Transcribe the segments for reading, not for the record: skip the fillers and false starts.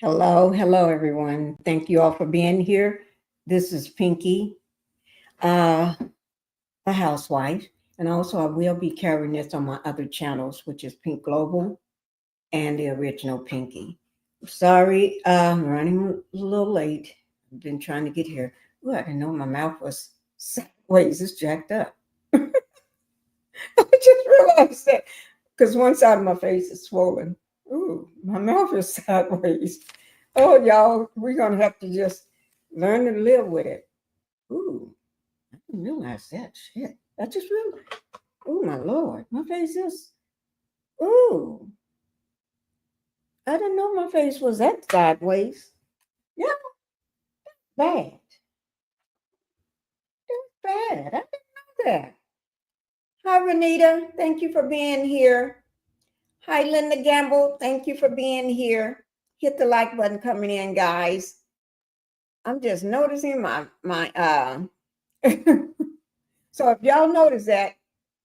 Hello, everyone. Thank you all for being here. This is Pinkie, uh, the housewife, and also I will be carrying this on my other channels, which is Pink Global and the original Pinkie. Sorry, I'm running a little late. I've been trying to get here. Ooh, I didn't know my mouth was sideways. It's jacked up. I just realized that because one side of my face is swollen. Ooh, my mouth is sideways. Oh, y'all, we're going to have to just learn to live with it. Ooh, I didn't realize that shit. I just realized. Oh, my Lord, my face is. Ooh, I didn't know my face was that sideways. Yeah, bad. That's bad. I didn't know that. Hi, Renita. Thank you for being here. Hi, Linda Gamble. Thank you for being here. Hit the like button coming in, guys. I'm just noticing my so if y'all notice that,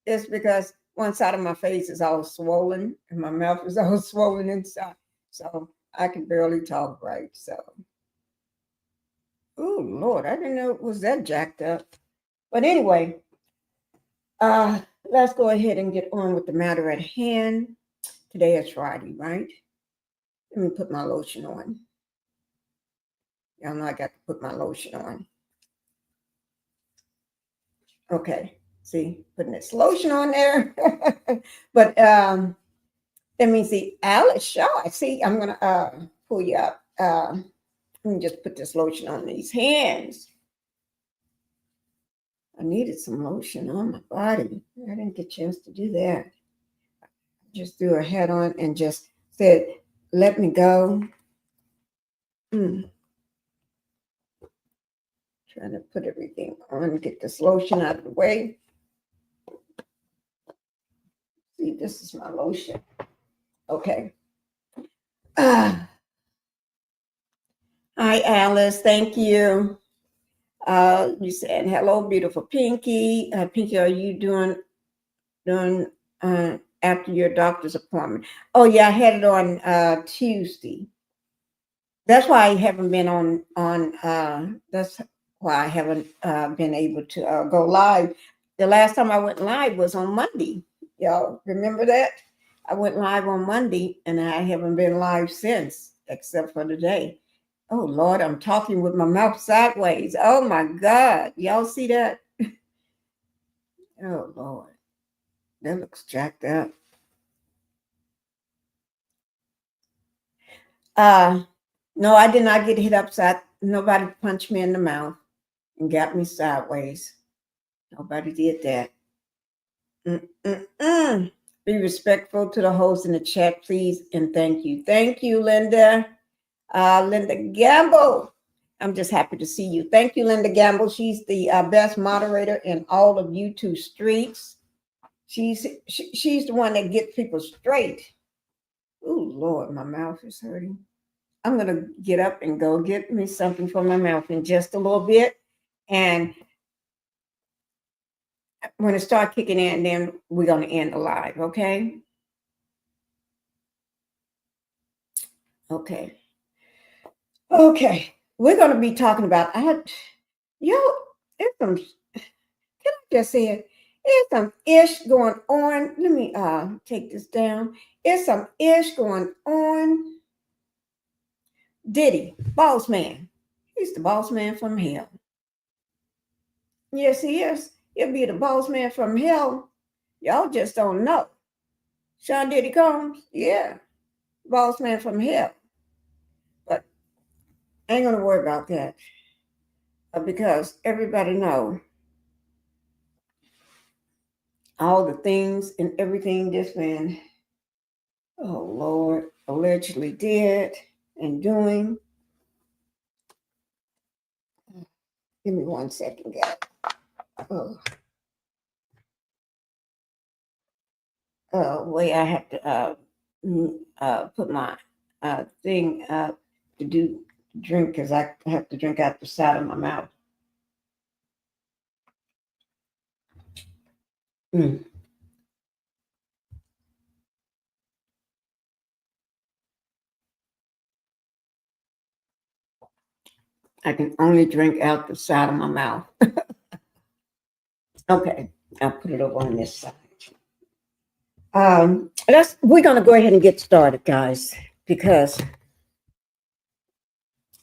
it's because one side of my face is all swollen and my mouth is all swollen inside. So I can barely talk right. So oh Lord, I didn't know it was that jacked up. But anyway, let's go ahead and get on with the matter at hand. Today is Friday, right? Let me put my lotion on. Y'all know I got to put my lotion on. Okay, see, putting this lotion on there. But let me see, Alice Shaw. See, I'm gonna pull you up. Let me just put this lotion on these hands. I needed some lotion on my body. I didn't get a chance to do that. I just threw her head on and just said, "Let me go." Trying to put everything on, get this lotion out of the way. See, this is my lotion. Okay. Hi, Alice. Thank you. You said hello, beautiful Pinkie. Pinkie, are you doing after your doctor's appointment? Oh yeah, I had it on Tuesday. That's why I haven't been on. That's why I haven't been able to go live. The last time I went live was on Monday. Y'all remember that? I went live on Monday, and I haven't been live since, except for today. Oh Lord, I'm talking with my mouth sideways. Oh my God, y'all see that? Oh Lord, that looks jacked up. No, I did not get hit upside. Nobody punched me in the mouth and got me sideways. Nobody did that. Be respectful to the host in the chat, please, and thank you. Thank you, Linda. Linda Gamble. I'm just happy to see you. Thank you, Linda Gamble. She's the best moderator in all of YouTube streets. She's the one that gets people straight. Oh Lord, my mouth is hurting. I'm gonna get up and go get me something for my mouth in just a little bit, and when it starts kicking in, then we're gonna end the live. Okay. Okay. Okay. We're gonna be talking about it's some. Can I just say it? There's some ish going on. Let me take this down. There's some ish going on. Diddy, boss man. He's the boss man from hell. Yes, he is. He'll be the boss man from hell. Y'all just don't know. Sean Diddy Combs, yeah, boss man from hell. But I ain't gonna worry about that because everybody know all the things and everything this man, oh Lord, allegedly did and doing. Give me 1 second, guys. Wait, I have to put my thing up to do drink because I have to drink out the side of my mouth. I can only drink out the side of my mouth. Okay, I'll put it over on this side. We're gonna go ahead and get started, guys, because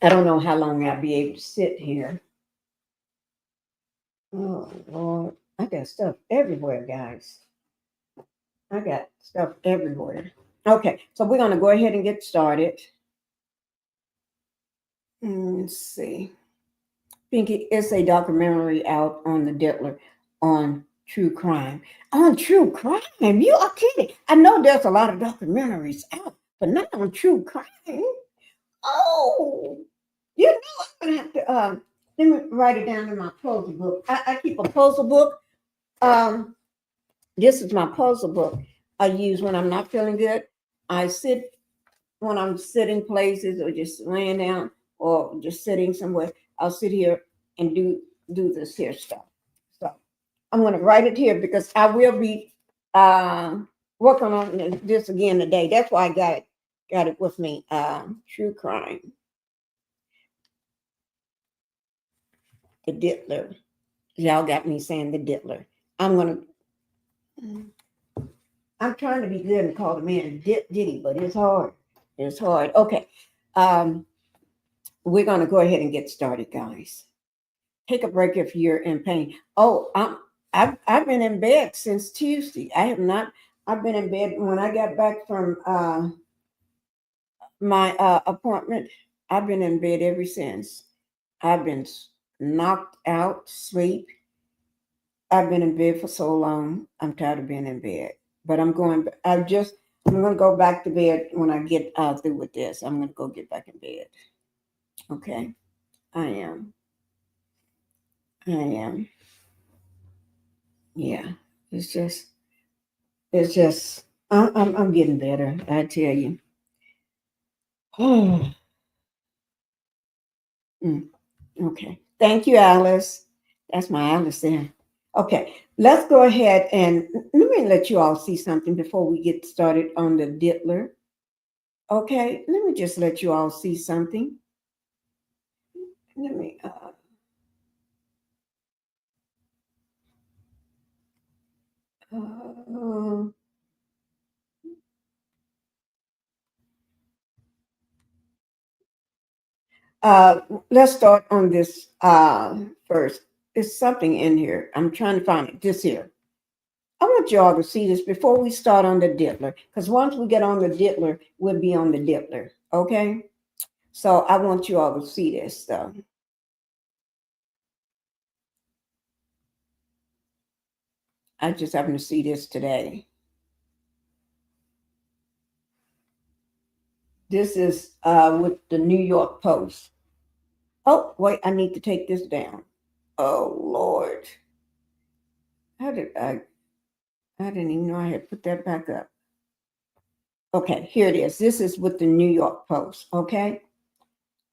I don't know how long I'll be able to sit here. Oh Lord, I got stuff everywhere, guys. I got stuff everywhere. Okay, so we're gonna go ahead and get started. Let's see. Pinkie, it's a documentary out on the Diddler on true crime. On true crime? You are kidding. I know there's a lot of documentaries out, but not on true crime. Oh, you know I'm gonna have to let me write it down in my puzzle book. I keep a puzzle book. This is my puzzle book I use when I'm not feeling good. I sit when I'm sitting places or just laying down or just sitting somewhere. I'll sit here and do this here stuff. So I'm going to write it here because I will be working on this again today. That's why I got it with me. True crime, the Diddler. Y'all got me saying the Diddler. I'm trying to be good and call the man Diddy, but it's hard. It's hard. Okay. We're going to go ahead and get started, guys. Take a break if you're in pain. Oh, I've been in bed since Tuesday. I have not. I've been in bed when I got back from my appointment. I've been in bed ever since. I've been knocked out, sleep. I've been in bed for so long. I'm tired of being in bed. But I'm going to go back to bed when I get through with this. I'm going to go get back in bed. Okay, I am. Yeah, it's just I'm getting better, I tell you. Oh, okay. Thank you, Alice. That's my Alice there. Okay, let's go ahead and let me let you all see something before we get started on the Diddler. Okay, let me just let you all see something. Let me let's start on this first. There's something in here. I'm trying to find it. This here. I want y'all to see this before we start on the Diddler, because once we get on the Diddler, we'll be on the Diddler. Okay? So I want you all to see this stuff. I just happen to see this today. This is with the New York Post. Oh, wait, I need to take this down. Oh, Lord. I didn't even know I had put that back up. Okay, here it is. This is with the New York Post, okay?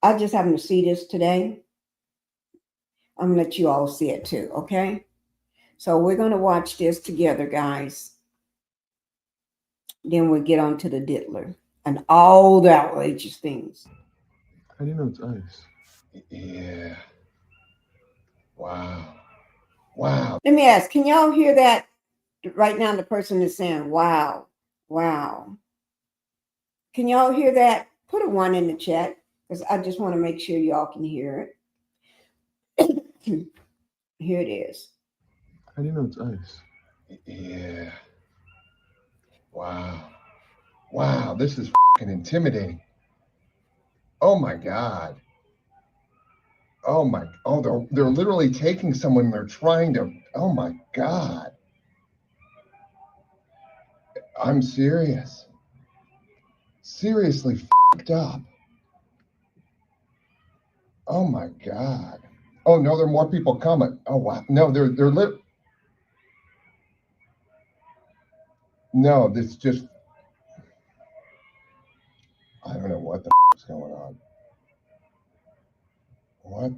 I just happened to see this today. I'm going to let you all see it too, okay? So we're going to watch this together, guys. Then we'll get on to the Diddler and all the outrageous things. How do you know it's ice? Yeah. Wow. Wow. Let me ask, can y'all hear that? Right now, the person is saying, wow, wow. Can y'all hear that? Put a 1 in the chat because I just want to make sure y'all can hear it. Here it is. How do you know it's ice? Yeah. Wow. Wow, this is fucking intimidating. Oh my God. They're literally taking someone, they're trying to, oh my God. I'm serious. Seriously fucked up. Oh my God. Oh no, there are more people coming. Oh wow. No, no, this just, I don't know what the is going on. What?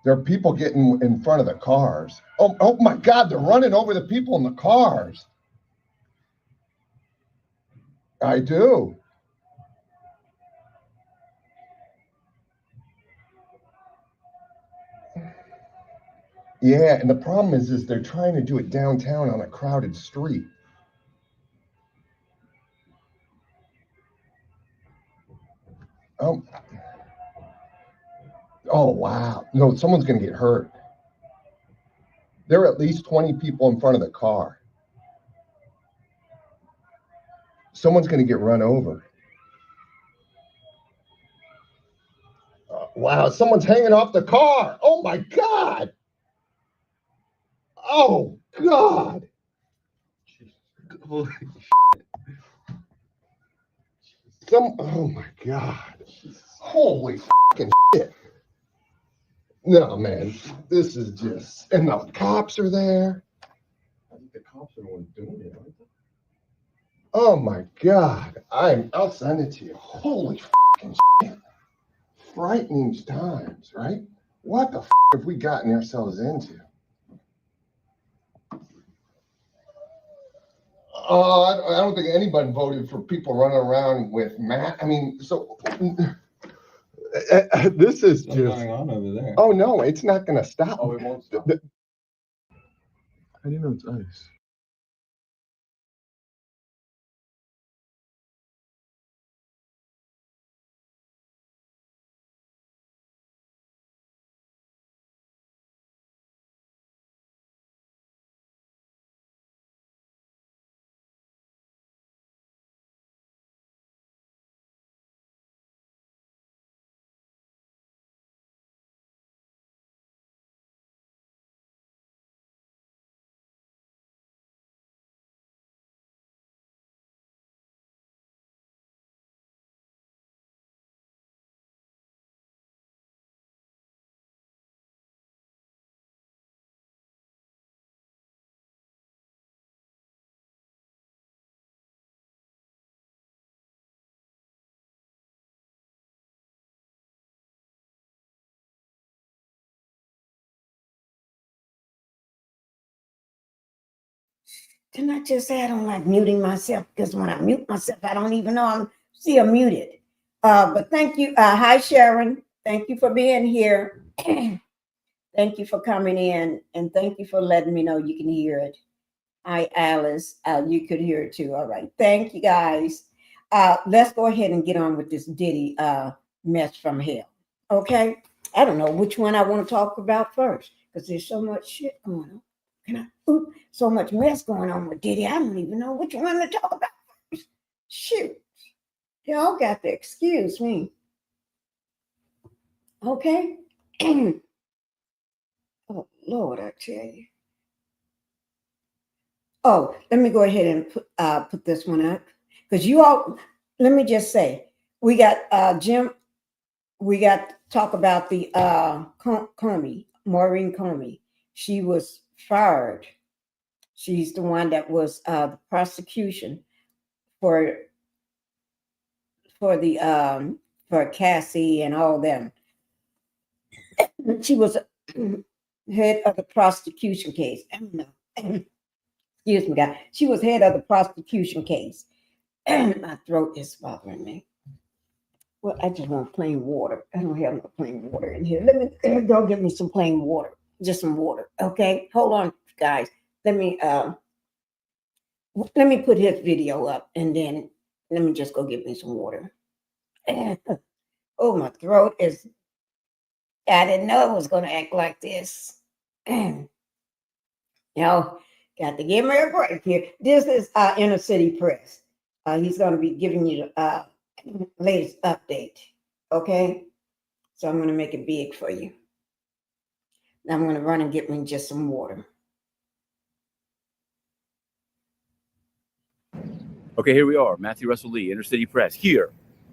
There are people getting in front of the cars. Oh my God, they're running over the people in the cars. I do. Yeah, and the problem is they're trying to do it downtown on a crowded street. Oh wow. No, someone's going to get hurt. There are at least 20 people in front of the car. Someone's going to get run over. Wow, someone's hanging off the car. Oh my God. Oh God. Holy shit. Oh my God. Holy fucking shit. No, man, this is just, and the cops are there. I think the cops are the ones doing it, aren't they? Oh my God. I'll send it to you. Holy fucking shit. Frightening times, right? What the f have we gotten ourselves into? I don't think anybody voted for people running around with I mean, so this is What's just going on over there? Oh no, it's not going to stop. Oh, it won't stop. How do you know it's ice? Didn't I just say I don't like muting myself? Because when I mute myself, I don't even know I'm still muted. But thank you. Hi, Sharon. Thank you for being here. Thank you for coming in. And thank you for letting me know you can hear it. Hi, Alice. You could hear it too. All right. Thank you, guys. Let's go ahead and get on with this Diddy mess from hell. Okay. I don't know which one I want to talk about first because there's so much shit going on. So much mess going on with Diddy. I don't even know which one to talk about first. Shoot. Y'all got to excuse me. Okay. Oh, Lord, I tell you. Oh, let me go ahead and put this one up. Because you all, let me just say, we got Jim, we got to talk about the Comey, Maurene Comey. She was fired. She's the one that was the prosecution for Cassie and all them. She was head of the prosecution case. I don't know. Excuse me, guys. She was head of the prosecution case. My throat is bothering me. Well, I just want plain water. I don't have no plain water in here. Let me go get me some plain water. Just some water. Okay. Hold on, guys. Let me put his video up and then let me just go get me some water. Oh, my throat is, I didn't know it was going to act like this. Y'all got to give me a break here. This is InnerCity Press. He's going to be giving you the latest update. Okay? So I'm going to make it big for you. Now I'm going to run and get me just some water. Okay, here we are, Matthew Russell Lee, InnerCity Press, here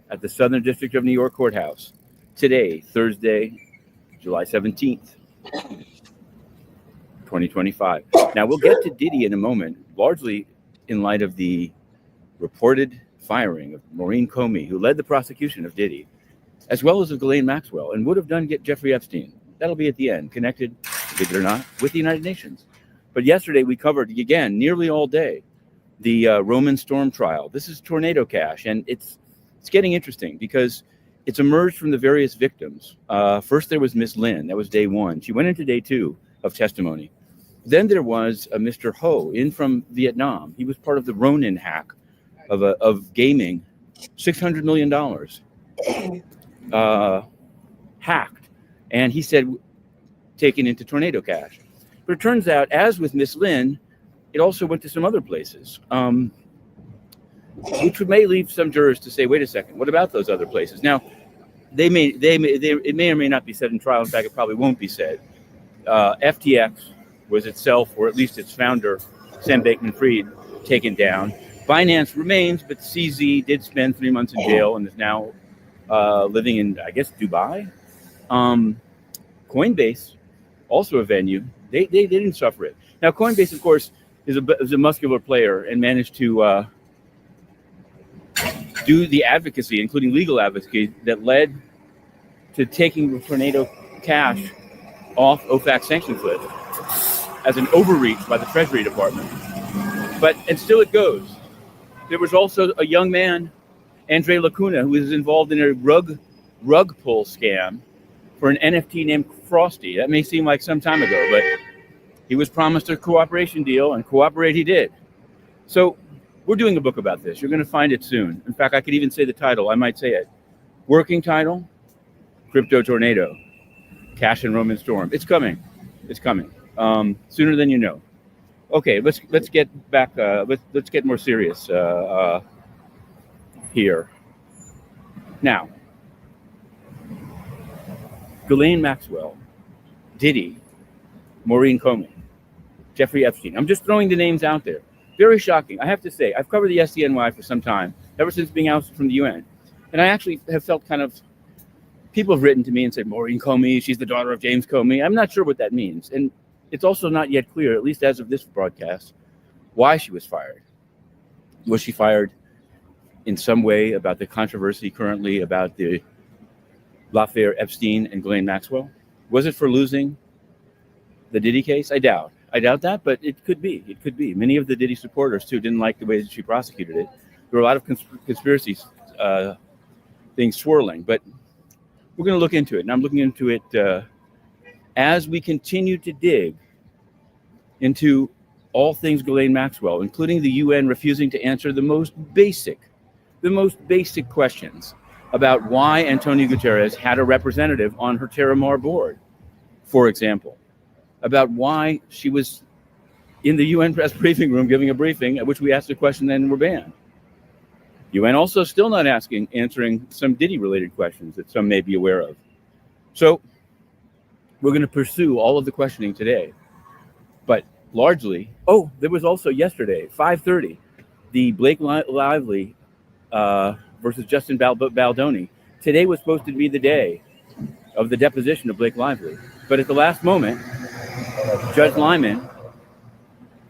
at the Southern District of New York Courthouse. Today, Thursday, July 17th, 2025. Now, we'll get to Diddy in a moment, largely in light of the reported firing of Maurene Comey, who led the prosecution of Diddy, as well as of Ghislaine Maxwell, and would have done get Jeffrey Epstein. That'll be at the end, connected, believe it or not, with the United Nations. But yesterday we covered, again, nearly all day, the Roman storm trial. This is tornado cash, and it's getting interesting because it's emerged from the various victims. First there was Miss Lynn. That was day one. She went into day two of testimony. Then there was a Mr. Ho in from Vietnam. He was part of the Ronin hack of gaming, $600 million hacked. And he said taken into tornado cash. But it turns out, as with Miss Lynn, it also went to some other places, which may leave some jurors to say, wait a second, what about those other places? Now, it may or may not be said in trial. In fact, it probably won't be said. FTX was itself, or at least its founder, Sam Bankman-Fried, taken down. Binance remains, but CZ did spend 3 months in jail and is now living in, I guess, Dubai. Coinbase, also a venue, they didn't suffer it. Now, Coinbase, of course, is a muscular player and managed to do the advocacy, including legal advocacy, that led to taking the tornado cash off OFAC sanctions list as an overreach by the Treasury Department. And still it goes. There was also a young man, Andre Lacuna, who was involved in a rug pull scam for an NFT named Frosty. That may seem like some time ago, but he was promised a cooperation deal, and cooperate he did. So we're doing a book about this. You're going to find it soon. In fact, I could even say the title. I might say it. Working title, Crypto Tornado, Cash and Roman Storm. It's coming. It's coming. Sooner than you know. Okay, let's get back. Let's get more serious here. Now, Ghislaine Maxwell, Diddy, Maurene Comey, Jeffrey Epstein. I'm just throwing the names out there. Very shocking. I have to say, I've covered the SDNY for some time, ever since being ousted from the UN. And I actually have felt people have written to me and said, Maurene Comey, she's the daughter of James Comey. I'm not sure what that means. And it's also not yet clear, at least as of this broadcast, why she was fired. Was she fired in some way about the controversy currently about the Lafayette Epstein and Ghislaine Maxwell? Was it for losing the Diddy case? I doubt that, but it could be. It could be. Many of the Diddy supporters, too, didn't like the way that she prosecuted it. There were a lot of conspiracy things swirling, but we're going to look into it. And I'm looking into it as we continue to dig into all things Ghislaine Maxwell, including the UN refusing to answer the most basic questions about why Antonio Guterres had a representative on her Terra Mar board, for example, about why she was in the UN press briefing room giving a briefing at which we asked a question and were banned. UN also still not answering some Diddy-related questions that some may be aware of. So we're going to pursue all of the questioning today. But largely, there was also yesterday, 5:30, the Blake Lively versus Justin Baldoni. Today was supposed to be the day of the deposition of Blake Lively. But at the last moment, Judge Lyman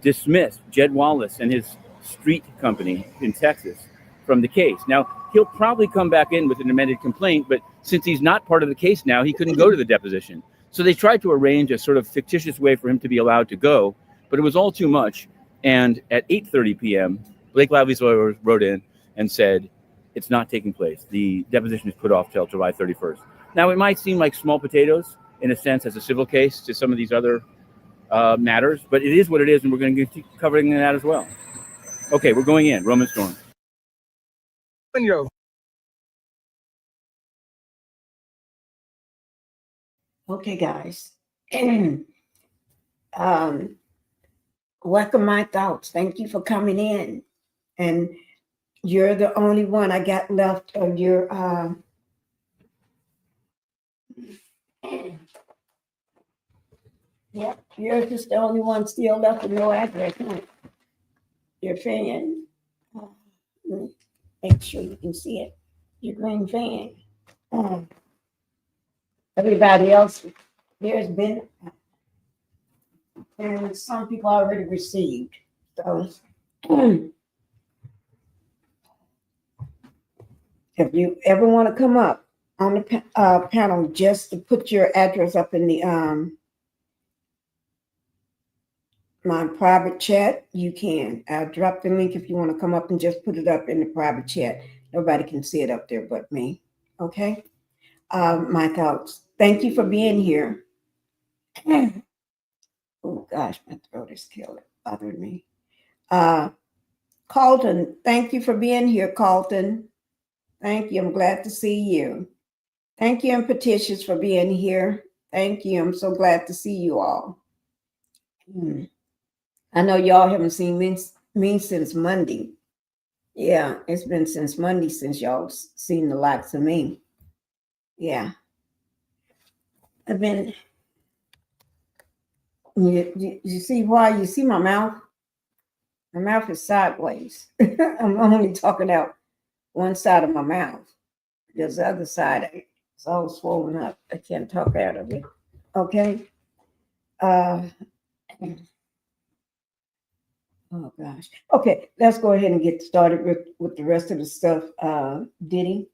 dismissed Jed Wallace and his street company in Texas from the case. Now, he'll probably come back in with an amended complaint, but since he's not part of the case now, he couldn't go to the deposition. So they tried to arrange a sort of fictitious way for him to be allowed to go, but it was all too much. And at 8:30 p.m., Blake Lively's lawyer wrote in and said, it's not taking place. The deposition is put off till July 31st. Now, it might seem like small potatoes, in a sense, as a civil case to some of these other matters, but it is what it is, and we're going to keep covering that as well. Okay, we're going in. Roman Storm. Okay, guys. Welcome my thoughts. Thank you for coming in. And you're the only one I got left of your yep, you're just the only one still left with no address. Huh? Your fan. Make sure you can see it. Your green fan. Everybody else, there's been, and some people already received. So if you ever want to come up, on the panel, just to put your address up in the my private chat, you can. I'll drop the link if you want to come up and just put it up in the private chat. Nobody can see it up there but me. Okay. My thoughts. Thank you for being here. Oh gosh, my throat is bothering me. Carlton, thank you for being here, Carlton. Thank you. I'm glad to see you. Thank you, and Petitious, for being here. Thank you. I'm so glad to see you all. I know y'all haven't seen me since Monday. Yeah, it's been since Monday since y'all seen the likes of me. Yeah. I've been, you see why? You see my mouth? My mouth is sideways. I'm only talking out one side of my mouth. Because the other side is all swollen up. I can't talk out of it. Okay. Oh gosh. Okay, let's go ahead and get started with the rest of the stuff. Diddy.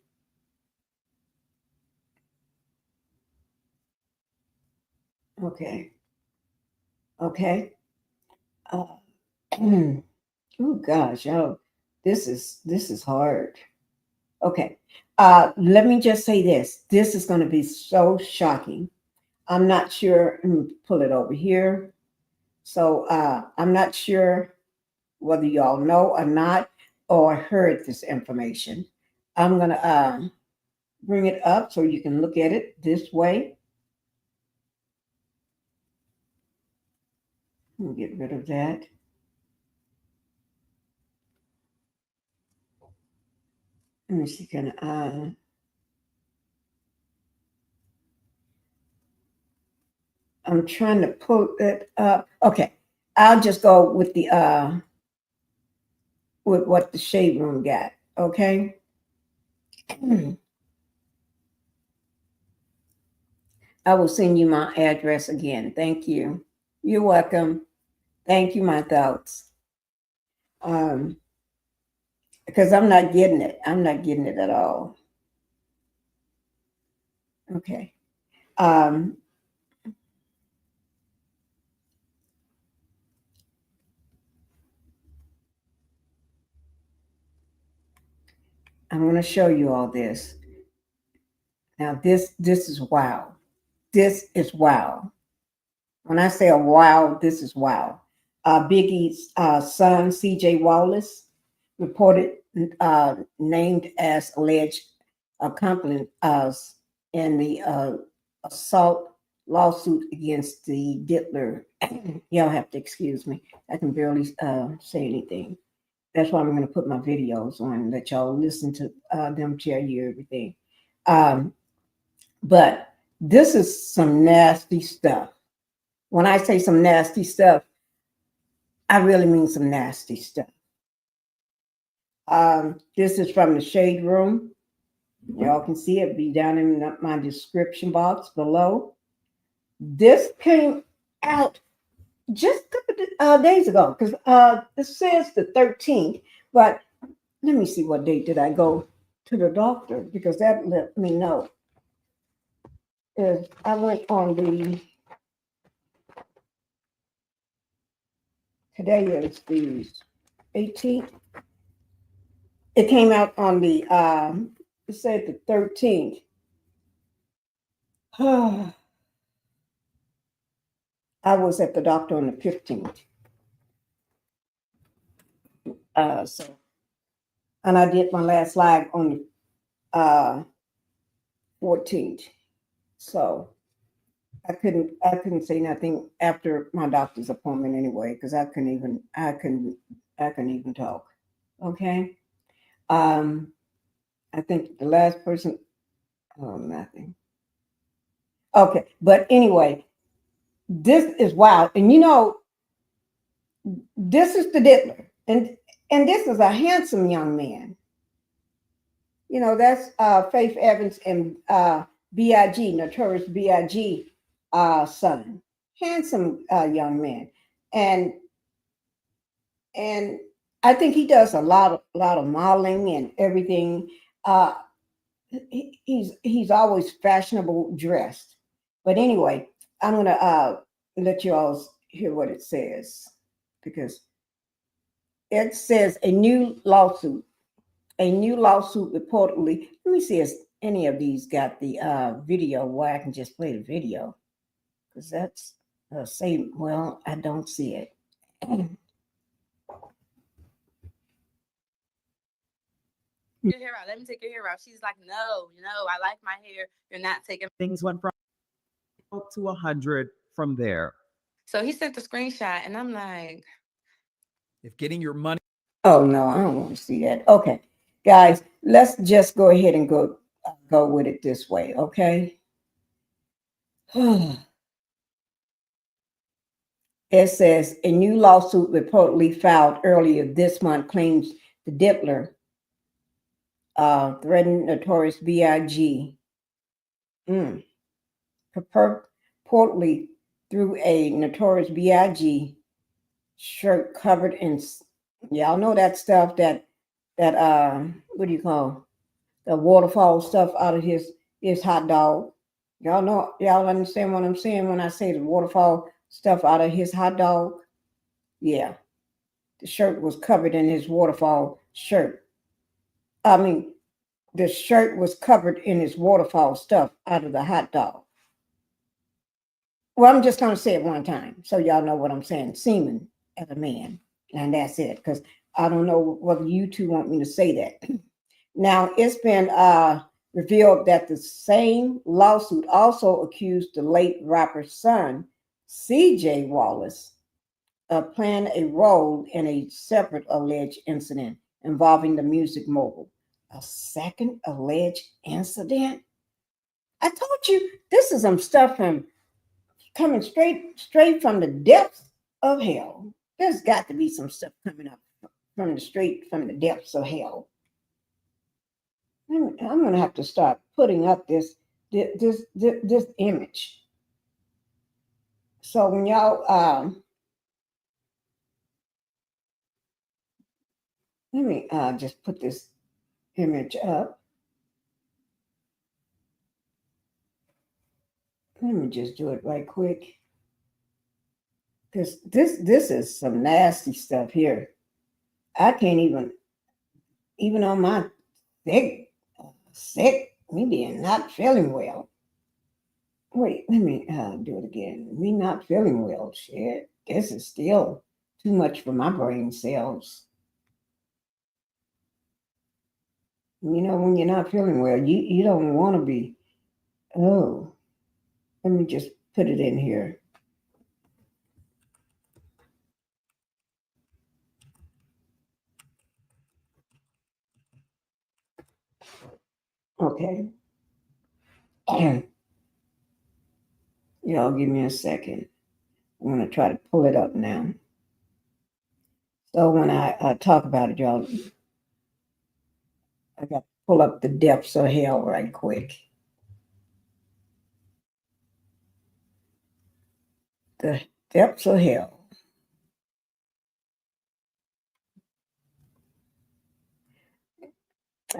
Okay. Okay. Oh gosh, oh, this is hard. Okay. Let me just say this. This is going to be so shocking. I'm not sure. Let me pull it over here. So I'm not sure whether y'all know or not or heard this information. I'm going to bring it up so you can look at it this way. Let me get rid of that. Let me see, can I'm trying to pull it up. Okay, I'll just go with the with what the shade room got. Okay. I will send you my address again. Thank you. You're welcome. Thank you, my thoughts. Because I'm not getting it. I'm not getting it at all. Okay. I'm going to show you all this. Now, this is wow. This is wow. When I say a wow, this is wow. Biggie's son, C.J. Wallace, reported named as alleged accomplice in the assault lawsuit against the Diddler. Y'all have to excuse me. I can barely say anything. That's why I'm going to put my videos on and let y'all listen to them tell you everything. But this is some nasty stuff. When I say some nasty stuff, I really mean some nasty stuff. This is from the shade room. Y'all can see it, be down in my description box below. This came out just a couple of days ago because this says the 13th, but let me see what date did I go to the doctor, because that let me know. Is I went on the, today is the 18th. It came out on the, it said the 13th. I was at the doctor on the 15th. So, and I did my last live on the 14th. So I couldn't say nothing after my doctor's appointment anyway, because I couldn't even talk. Okay. I think the last person, oh, nothing. Okay, but anyway, this is wild. And you know, this is the Diddler. And this is a handsome young man. You know, that's Faith Evans and B.I.G., Notorious B.I.G. Son. Handsome young man. And I think he does a lot of modeling and everything. he's always fashionable dressed. But anyway, I'm gonna let you all hear what it says, because it says a new lawsuit reportedly. Let me see if any of these got the video where I can just play the video, because that's well, I don't see it. Your hair out. Let me take your hair out. She's like, no, I like my hair. You're not taking. Things went from to 100 from there. So he sent the screenshot, and I'm like, If getting your money. Oh no, I don't want to see that. Okay, guys, let's just go ahead and go with it this way, okay? It says a new lawsuit reportedly filed earlier this month claims the Diddler threatened Notorious B.I.G. Purportedly through a Notorious B.I.G. shirt covered in, y'all know that stuff that what do you call the waterfall stuff out of his hot dog. Y'all understand what I'm saying when I say the waterfall stuff out of his hot dog? Yeah. The shirt was covered in his waterfall shirt. I mean, the shirt was covered in his waterfall stuff out of the hot dog. Well, I'm just going to say it one time so y'all know what I'm saying. Semen as a man. And that's it, because I don't know whether you two want me to say that. Now, it's been revealed that the same lawsuit also accused the late rapper's son, C.J. Wallace, of playing a role in a separate alleged incident involving the music mogul. A second alleged incident? I told you this is some stuff coming straight from the depths of hell. There's got to be some stuff coming up from the depths of hell. I'm gonna have to start putting up this image. So when y'all let me just put this image up. Let me just do it right quick. This is some nasty stuff here. I can't even on my sick, me being not feeling well. Wait, let me do it again. Me not feeling well. Shit, this is still too much for my brain cells. You know, when you're not feeling well, you don't want to be. Oh, let me just put it in here. Okay. Y'all give me a second. I'm going to try to pull it up now. So when I talk about it, y'all, I got to pull up the depths of hell right quick. The depths of hell.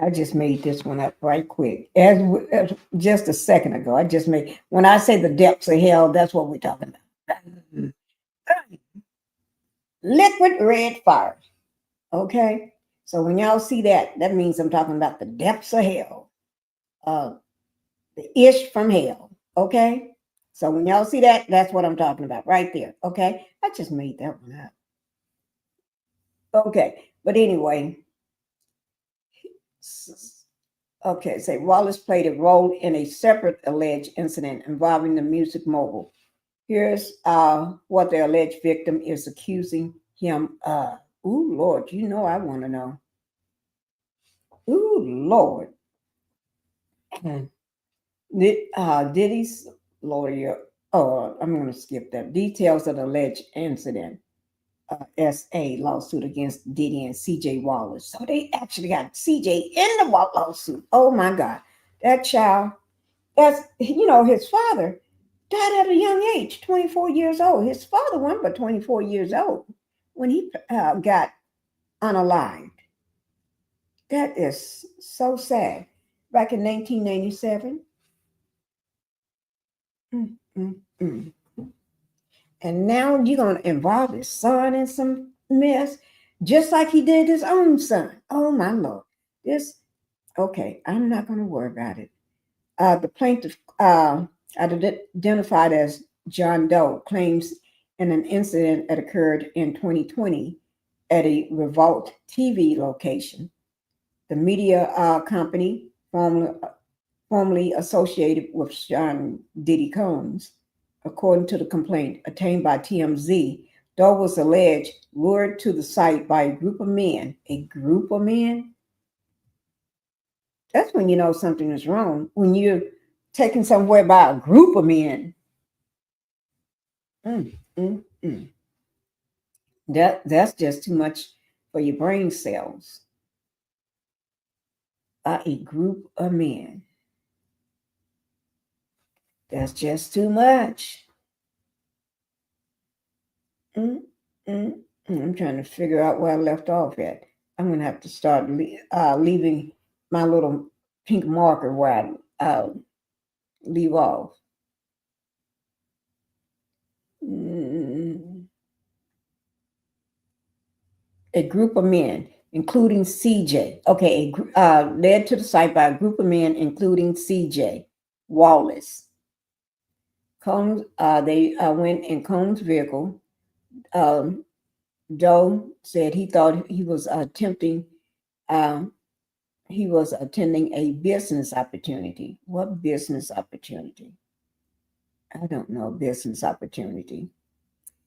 I just made this one up right quick. As just a second ago, I just made, when I say the depths of hell, that's what we're talking about. Liquid red fire. Okay? So when y'all see that, that means I'm talking about the depths of hell. The ish from hell. Okay? So when y'all see that, that's what I'm talking about right there. Okay? I just made that one up. Okay. But anyway. Okay, say Wallace played a role in a separate alleged incident involving the music mogul. Here's what the alleged victim is accusing him of. Ooh, Lord, you know I want to know. Ooh, Lord. Diddy's lawyer, I'm going to skip that. Details of the alleged incident. SA lawsuit against Diddy and CJ Wallace. So they actually got CJ in the lawsuit. Oh my God. That child, that's, his father died at a young age, 24 years old. His father wasn't but 24 years old when he got unalived. That is so sad. back in 1997. And now you're going to involve his son in some mess, just like he did his own son. Oh, my Lord. Okay, I'm not going to worry about it. The plaintiff, identified as John Doe, claims in an incident that occurred in 2020 at a Revolt TV location. The media company formerly associated with Sean Diddy Combs. According to the complaint obtained by TMZ, Doe was alleged lured to the site by a group of men. A group of men? That's when you know something is wrong. When you're taken somewhere by a group of men. That's just too much for your brain cells. A group of men. That's just too much. I'm trying to figure out where I left off at. I'm going to have to start leaving my little pink marker where I leave off. A group of men, including CJ. Okay, led to the site by a group of men, including CJ Wallace. Combs, they went in Combs' vehicle. Doe said he thought he was attending a business opportunity. What business opportunity? I don't know, business opportunity.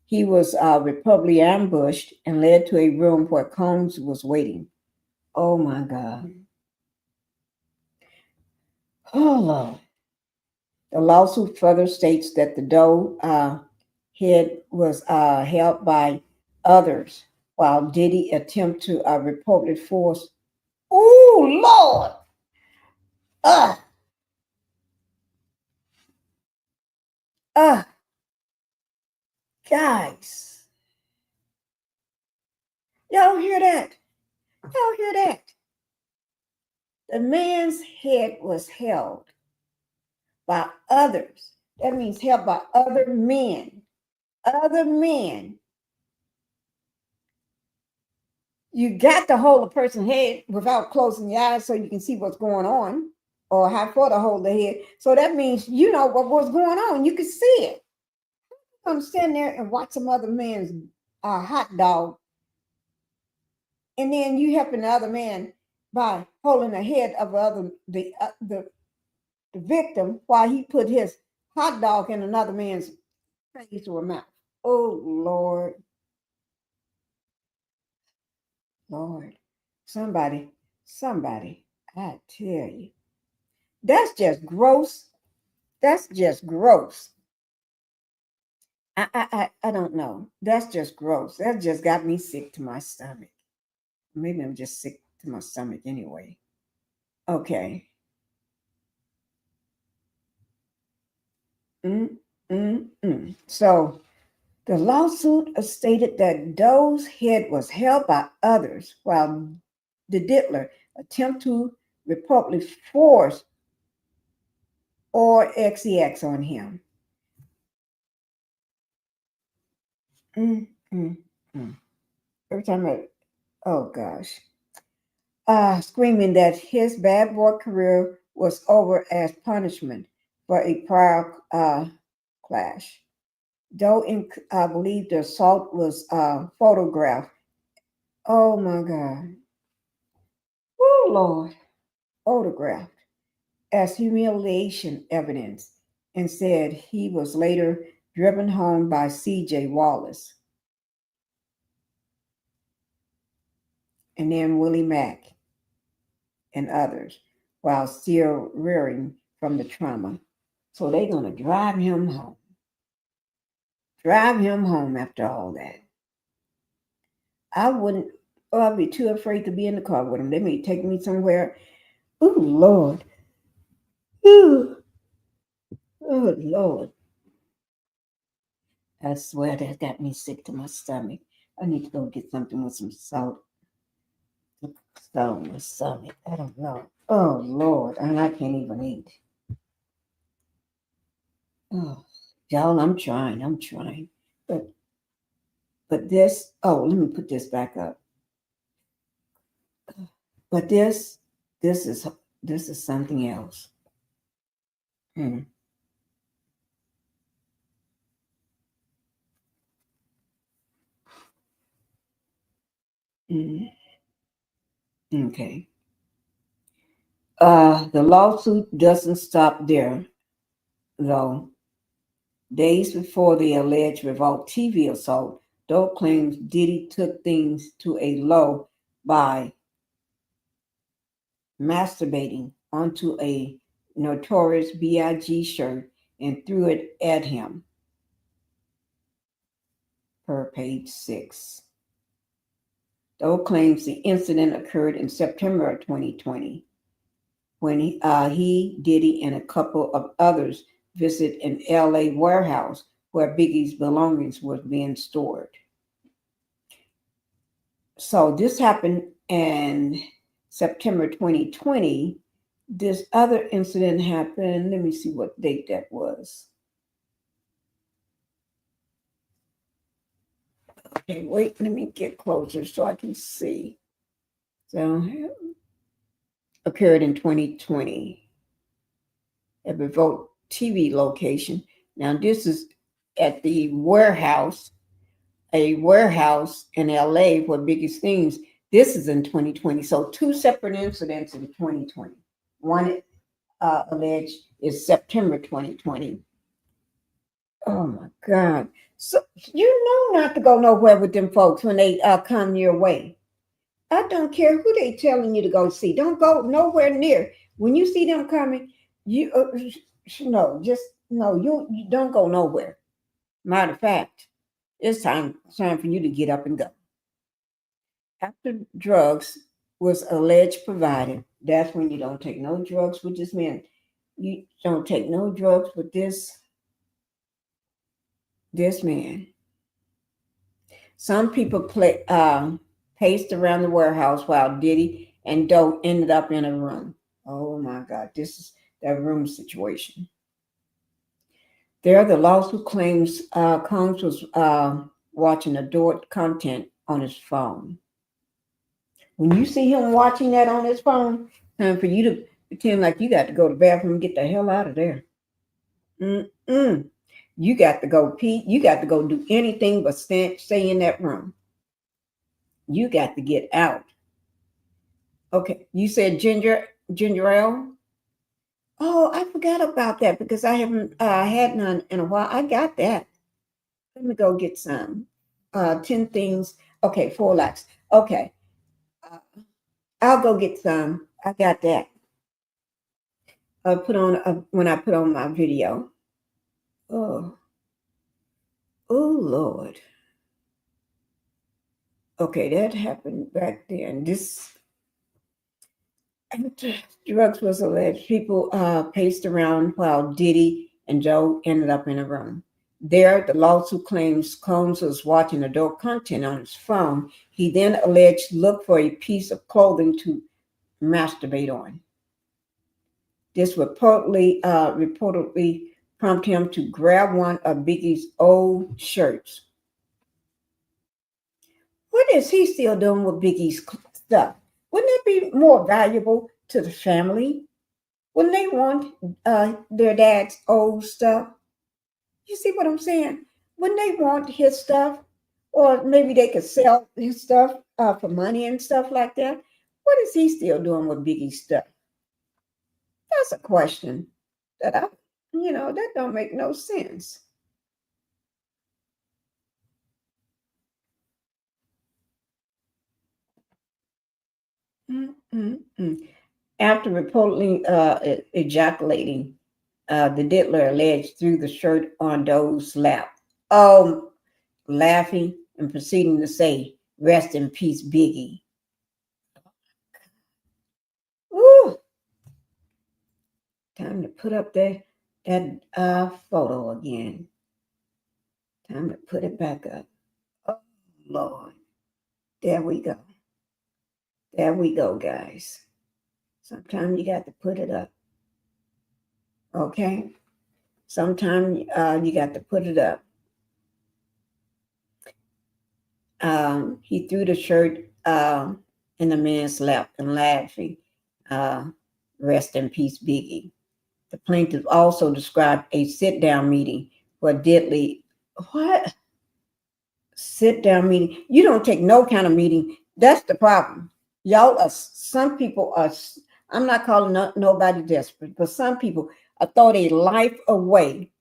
He was reportedly ambushed and led to a room where Combs was waiting. Oh my God. Oh Lord. The lawsuit further states that the Doe head was held by others while Diddy attempted to reportedly force. Oh Lord. Guys. Y'all hear that? Y'all hear that? The man's head was held by others. That means held by other men. Other men. You got to hold a person's head without closing your eyes so you can see what's going on, or how far to hold the head. So that means you know what was going on. You can see it. You're going to stand there and watch some other man's hot dog, and then you helping the other man by holding the head of the victim while he put his hot dog in another man's face or mouth. Oh Lord. Lord, somebody, I tell you, that's just gross. That's just gross. I don't know. That's just gross. That just got me sick to my stomach. Maybe I'm just sick to my stomach anyway. Okay. So the lawsuit stated that Doe's head was held by others while the diddler attempted to reportedly force or XEX on him. Every time oh gosh. Screaming that his bad boy career was over as punishment for a prior clash. Doe believed the assault was photographed. Oh my God. Oh Lord. Photographed as humiliation evidence and said he was later driven home by CJ Wallace and then Willie Mack and others while still rearing from the trauma. So they're going to drive him home. Drive him home after all that. I'd be too afraid to be in the car with him. They may take me somewhere. Oh, Lord. Ooh. Oh, Lord. I swear that got me sick to my stomach. I need to go get something with some salt. Salt in my stomach. I don't know. Oh Lord, and I can't even eat. Oh, y'all, I'm trying. But this, oh, let me put this back up. But this is something else. Hmm. Mm. Okay. The lawsuit doesn't stop there, though. Days before the alleged Revolt TV assault, Doe claims Diddy took things to a low by masturbating onto a Notorious B.I.G. shirt and threw it at him, per page 6. Doe claims the incident occurred in September of 2020 when he, Diddy, and a couple of others visited an LA warehouse where Biggie's belongings were being stored. So this happened in September 2020. This other incident happened, let me see what date that was. Okay, wait, let me get closer so I can see. So, occurred in 2020 at Revolt TV location. Now, this is at the warehouse, a warehouse in LA for Biggest Things. This is in 2020. So, two separate incidents in 2020. One alleged is September 2020. Oh my God. So, you know not to go nowhere with them folks when they come your way. I don't care who they telling you to go see. Don't go nowhere near. When you see them coming, you you don't go nowhere. Matter of fact, it's time for you to get up and go. After drugs was alleged provided, that's when you don't take no drugs with this man. You don't take no drugs with this man. Some people paced around the warehouse while Diddy and Doe ended up in a room. Oh my God, this is that room situation. There, the lawsuit claims Combs was watching adult content on his phone. When you see him watching that on his phone, time for you to pretend like you got to go to the bathroom and get the hell out of there. You got to go pee. You got to go do anything but stay in that room. You got to get out. Okay, you said ginger ale. Oh, I forgot about that because I haven't had none in a while. I got that. Let me go get some. 10 things. Okay, 4 lakhs. Okay, I'll go get some. I got that. When I put on my video. Oh Lord. Okay, that happened back then. This drugs was alleged. People paced around while Diddy and Joe ended up in a room. There, the lawsuit claims Combs was watching adult content on his phone. He then alleged looked for a piece of clothing to masturbate on. This reportedly prompted him to grab one of Biggie's old shirts. What is he still doing with Biggie's stuff? Wouldn't it be more valuable to the family? Wouldn't they want their dad's old stuff? You see what I'm saying? Wouldn't they want his stuff? Or maybe they could sell his stuff for money and stuff like that. What is he still doing with Biggie's stuff? That's a question that that don't make no sense. After reportedly ejaculating, the diddler alleged threw the shirt on Doe's lap. Laughing and proceeding to say, "Rest in peace, Biggie." Woo! Time to put up that photo again. Time to put it back up. Oh Lord, there we go. There we go, guys. Sometimes you got to put it up. Okay? Sometimes you got to put it up. He threw the shirt in the man's lap and laughing. Rest in peace, Biggie. The plaintiff also described a sit-down meeting where Diddy, what? Sit-down meeting? You don't take no kind of meeting. That's the problem. Y'all are, some people are, I'm not calling nobody desperate, but some people are throw their life away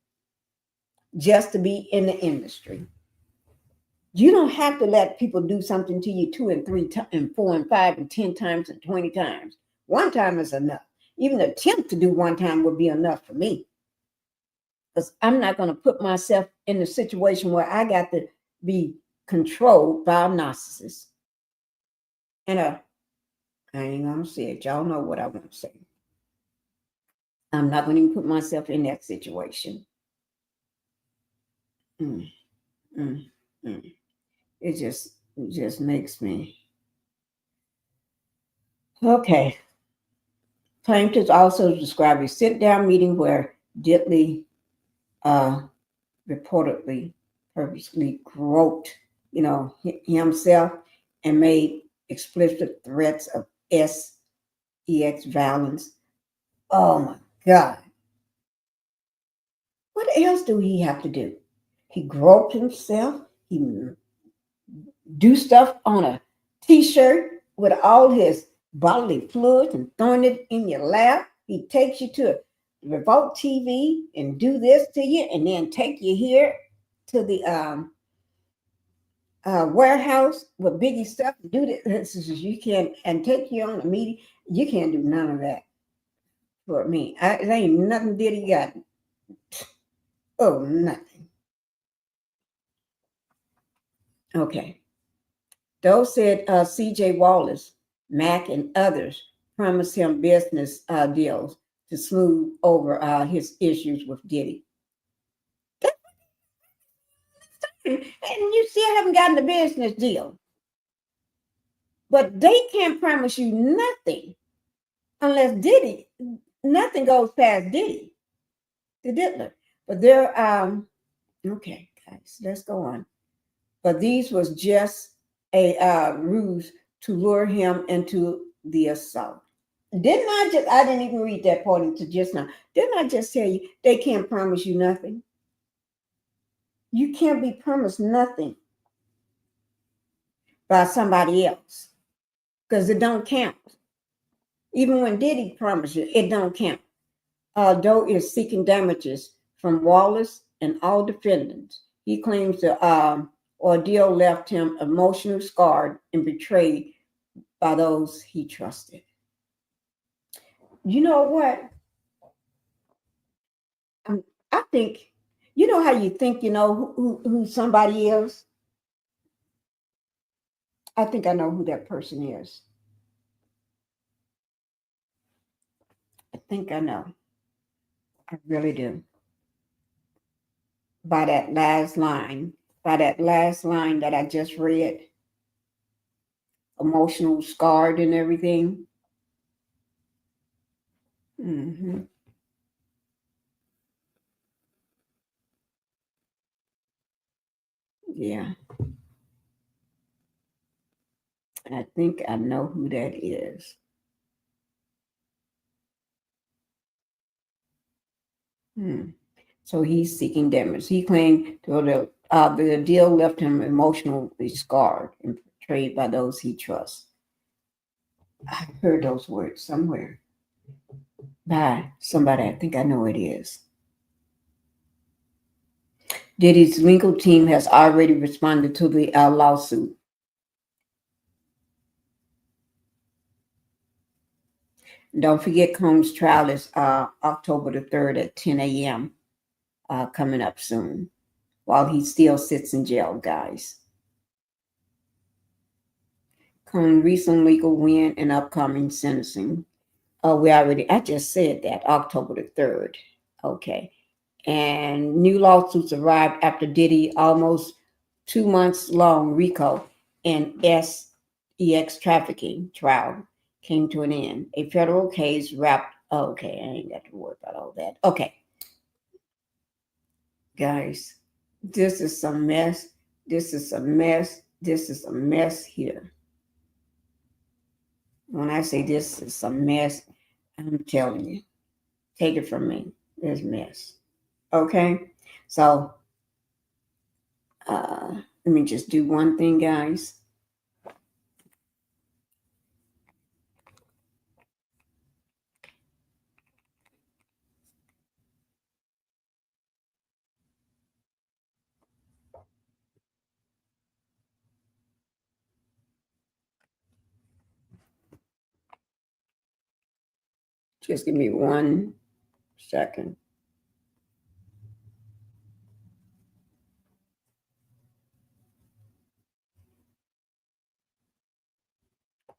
just to be in the industry. You don't have to let people do something to you 2 and 3 and 4 and 5 and 10 times and 20 times. One time is enough. Even an attempt to do one time would be enough for me. Because I'm not going to put myself in a situation where I got to be controlled by a narcissist. And I ain't going to say it. Y'all know what I want to say. I'm not going to even put myself in that situation. It just makes me. Okay. Plaintiffs also described a sit-down meeting where Diddy reportedly purposely groped, himself and made explicit threats of sex violence. Oh my God. What else do he have to do? He groped himself. He do stuff on a t-shirt with all his bodily fluids and throwing it in your lap. He takes you to Revolt TV and do this to you and then take you here to the warehouse with Biggie stuff and do this. You can't, and take you on a meeting. You can't do none of that for me. There ain't nothing Diddy got. Oh, nothing. Okay. Those said C.J. Wallace, Mac, and others promised him business deals to smooth over his issues with Diddy. And you still haven't gotten a business deal. But they can't promise you nothing unless Diddy, nothing goes past Diddy, the diddler. But they're, okay, guys, let's go on. But these was just a ruse to lure him into the assault. I didn't even read that part until just now. Didn't I just tell you they can't promise you nothing? You can't be promised nothing by somebody else because it don't count. Even when Diddy promised you, it don't count. Doe is seeking damages from Wallace and all defendants. He claims the ordeal left him emotionally scarred and betrayed by those he trusted. You know what? I think, you know how you think you know who somebody is? I think I know who that person is. I think I know. I really do. By that last line that I just read, emotional scarred and everything. Mm-hmm. Yeah. I think I know who that is. So he's seeking damage. He claimed the deal left him emotionally scarred and betrayed by those he trusts. I heard those words somewhere by somebody. I think I know it is. Diddy's legal team has already responded to the lawsuit. Don't forget, Combs' trial is October the 3rd at 10 a.m. Coming up soon, while he still sits in jail, guys. Combs' recent legal win and upcoming sentencing. I just said that, October the 3rd. Okay. And new lawsuits arrived after Diddy almost 2 months long RICO and sex trafficking trial came to an end. A federal case wrapped. Okay, I ain't got to worry about all that. Okay. Guys, this is a mess. This is a mess. This is a mess here. When I say this is a mess, I'm telling you, take it from me. It's a mess. Okay? So, let me just do one thing, guys. Just give me 1 second.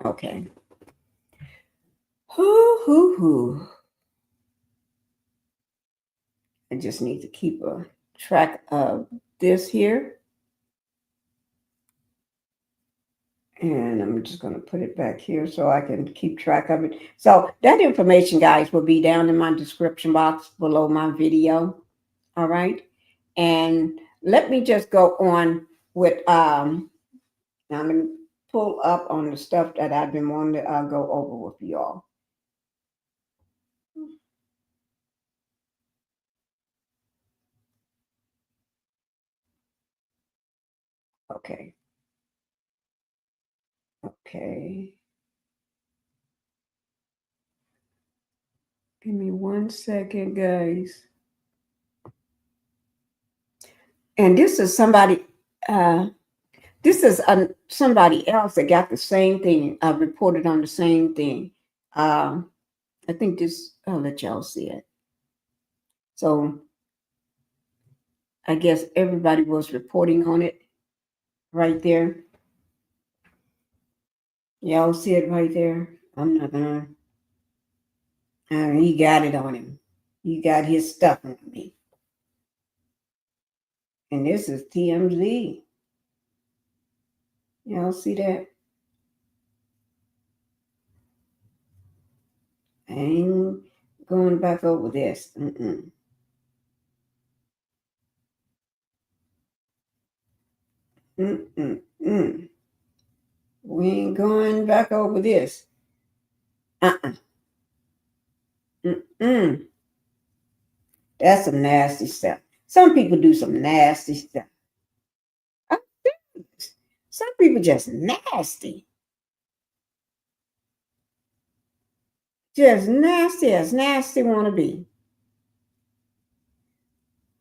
Okay. Hoo. I just need to keep a track of this here. And I'm just going to put it back here so I can keep track of it. So that information, guys, will be down in my description box below my video. All right. And let me just go on with, now I'm going to pull up on the stuff that I've been wanting to go over with y'all. Okay. Okay. Give me 1 second, guys. And this is somebody, somebody else that got the same thing, reported on the same thing. I think this, I'll let y'all see it. So I guess everybody was reporting on it right there. Y'all see it right there? I'm not gonna, he got it on him. He got his stuff on me. And this is TMZ. Y'all see that? I ain't going back over this. We ain't going back over this. That's some nasty stuff. Some people do some nasty stuff. Some people just nasty. Just nasty as nasty want to be.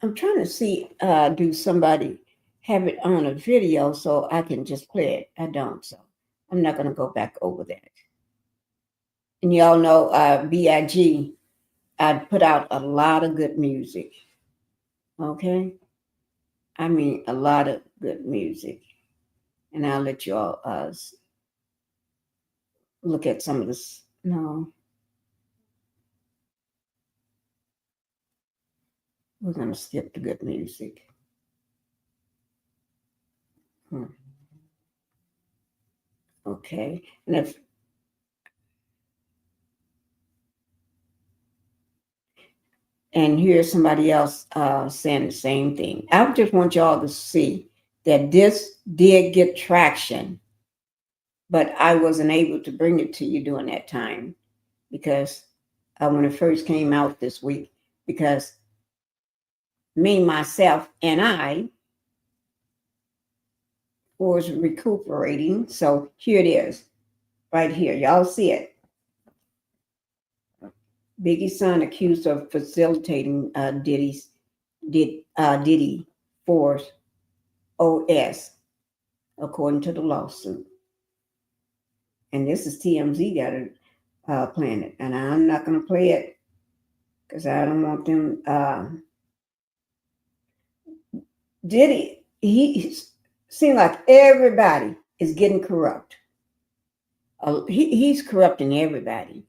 I'm trying to see, do somebody have it on a video so I can just play it? I don't, so I'm not going to go back over that. And y'all know B.I.G., I put out a lot of good music. Okay? I mean, a lot of good music. And I'll let y'all look at some of this. No. We're going to skip the good music. Okay. And here's somebody else saying the same thing. I just want y'all to see that this did get traction, but I wasn't able to bring it to you during that time because when it first came out this week, because me, myself, and I was recuperating. So here it is, right here. Y'all see it. Biggie's son accused of facilitating Diddy Force OS, according to the lawsuit. And this is TMZ got it playing it. And I'm not going to play it because I don't want them. Diddy, he seems like everybody is getting corrupt. He's corrupting everybody.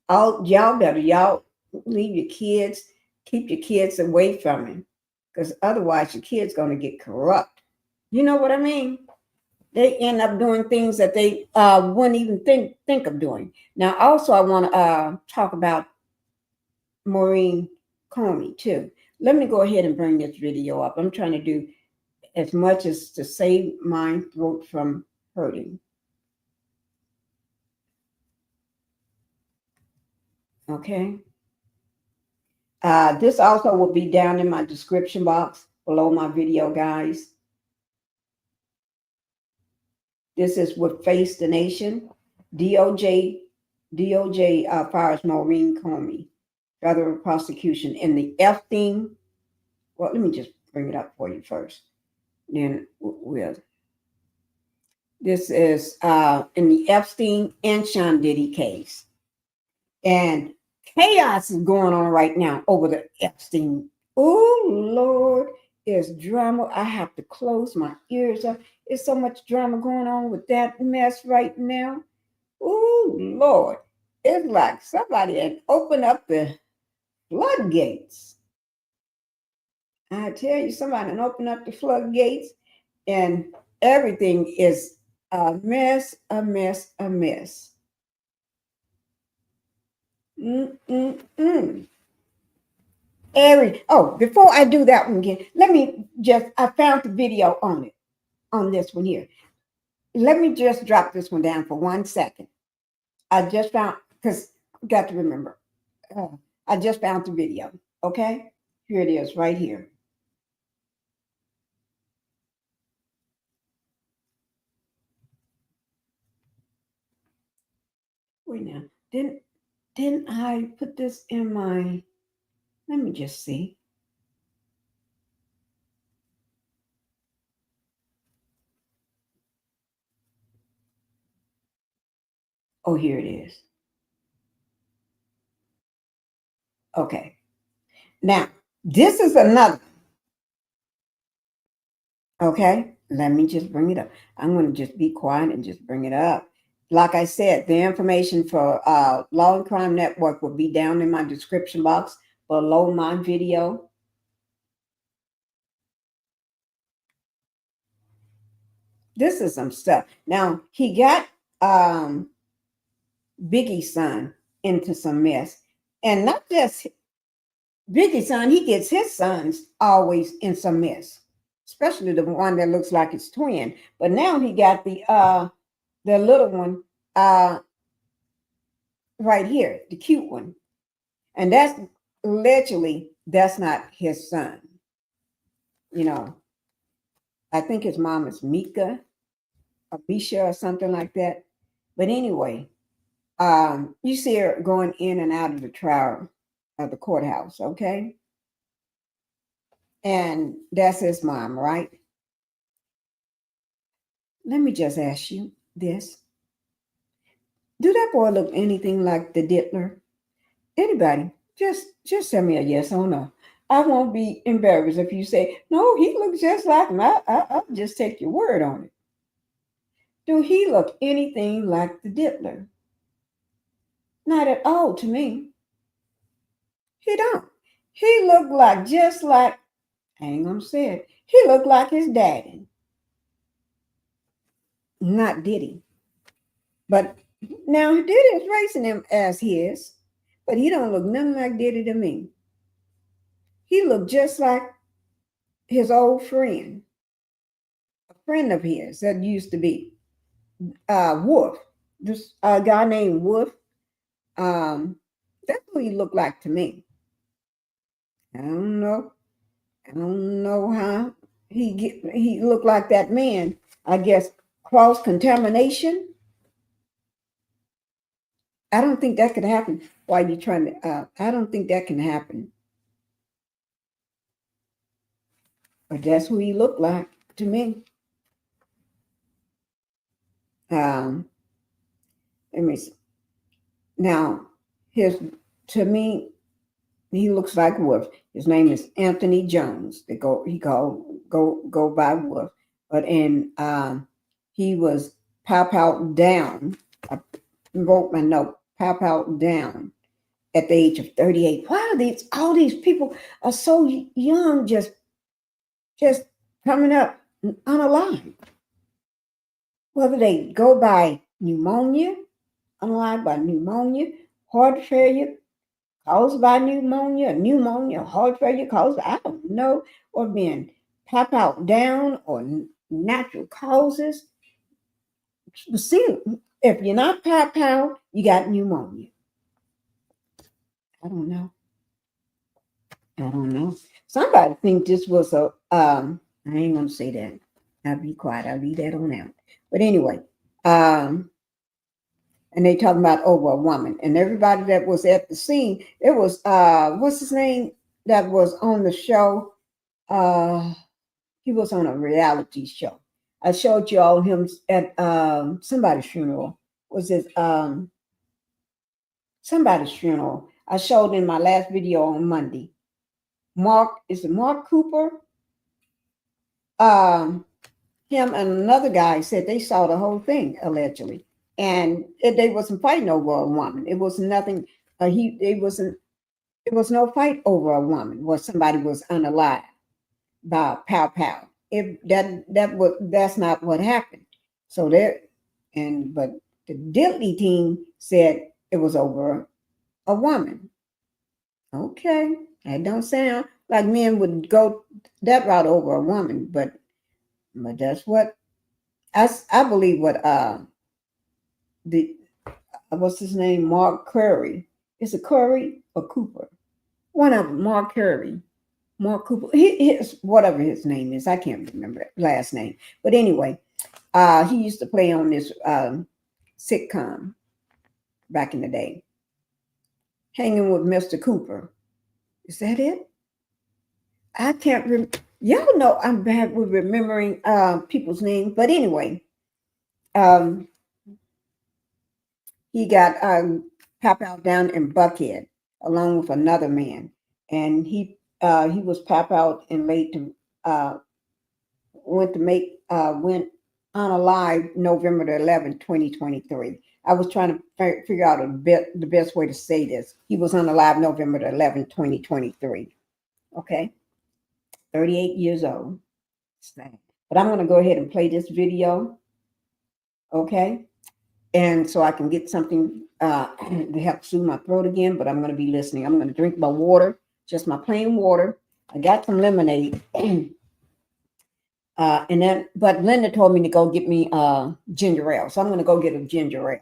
Y'all leave your kids, keep your kids away from him, because otherwise your kid's going to get corrupt. You know what I mean? they end up doing things that they wouldn't even think of doing. Now, also, I want to talk about Maurene Comey too. Let me go ahead and bring this video up. I'm trying to do as much as to save my throat from hurting. Okay. This also will be down in my description box below my video, guys. This is what Face the Nation. DOJ fires Maurene Comey, federal prosecution in the Epstein. Well, let me just bring it up for you first. Then we'll. This is in the Epstein and Sean Diddy case. And chaos is going on right now over the Epstein. Oh, Lord, it's drama. I have to close my ears up. There's so much drama going on with that mess right now. Oh, Lord. It's like somebody had opened up the floodgates. I tell you, somebody had opened up the floodgates, and everything is a mess, a mess, a mess. Before I do that one again, I found the video on this one here. Let me just drop this one down for 1 second. I just found, because got to remember, I just found the video. Okay, here it is right here. Wait now, didn't I put this in my? Let me just see. Oh, here it is. Okay. Now, this is another. Okay, let me just bring it up. I'm going to just be quiet and just bring it up. Like I said, the information for Law&Crime Network will be down in my description box below my video. This is some stuff. Now, he got Biggie's son into some mess. And not just Biggie's son, he gets his sons always in some mess, especially the one that looks like his twin. But now he got the little one right here, the cute one. And that's allegedly, that's not his son. You know, I think his mom is Mika or Bisha or something like that. But anyway, you see her going in and out of the trial of the courthouse, okay? And that's his mom, right? Let me just ask you this. Do that boy look anything like the Diddler? Anybody? Just tell me a yes or no. I won't be embarrassed if you say, no, he looks just like him. I'll just take your word on it. Do he look anything like the Diddler? Not at all to me. He don't. He looked like, just like, I ain't gonna say it, he looked like his daddy. Not Diddy. But now Diddy is raising him as his, but he don't look nothing like Diddy to me. He looked just like his old friend, a friend of his that used to be Wolf. This guy named Wolf. That's who he looked like to me. I don't know how he looked like that man. I guess cross contamination. I don't think that could happen while you're trying to. I don't think that can happen. But that's who he looked like to me. Let me see. Now, to me, he looks like Wolf. His name is Anthony Jones. He go by Wolf. But he was pop out down. I wrote my note. Pop out down at the age of 38. Why are all these people are so young, just coming up unalive? whether they go by pneumonia, unalive by pneumonia, heart failure caused by pneumonia, heart failure caused, I don't know, or being pop out down or natural causes. See, if you're not pop out, you got pneumonia. I don't know. I don't know. Somebody think this was a I ain't gonna say that. I'll be quiet. I'll leave that on out. But anyway, and they talking about over a woman, and everybody that was at the scene, it was what's his name that was on the show? He was on a reality show. I showed you all him at somebody's funeral. Was it somebody's funeral? I showed in my last video on Monday. Is it Mark Cooper? Him and another guy said they saw the whole thing allegedly, and they wasn't fighting over a woman. It was nothing. It was no fight over a woman where somebody was unalive by pow pow. That's not what happened. So but the Diddy team said it was over a woman. Okay, that don't sound like men would go that route over a woman, but that's what I believe. What the what's his name? Mark Curry. Is it Curry or Cooper? One of them, Mark Curry. Mark Cooper. His whatever his name is, I can't remember last name. But anyway, he used to play on this sitcom back in the day. Hanging with Mr. Cooper. Is that it? I can't remember. Y'all know I'm bad with remembering people's names. But anyway, he got pop out down in Buckhead along with another man. And he was pop out and made to went unalive November the 11th, 2023. I was trying to figure out the best way to say this. He was unalive November the 11th, 2023. Okay. 38 years old. But I'm going to go ahead and play this video. Okay. And so I can get something to help soothe my throat again, but I'm going to be listening. I'm going to drink my water, just my plain water. I got some lemonade. But Linda told me to go get me ginger ale. So I'm going to go get a ginger ale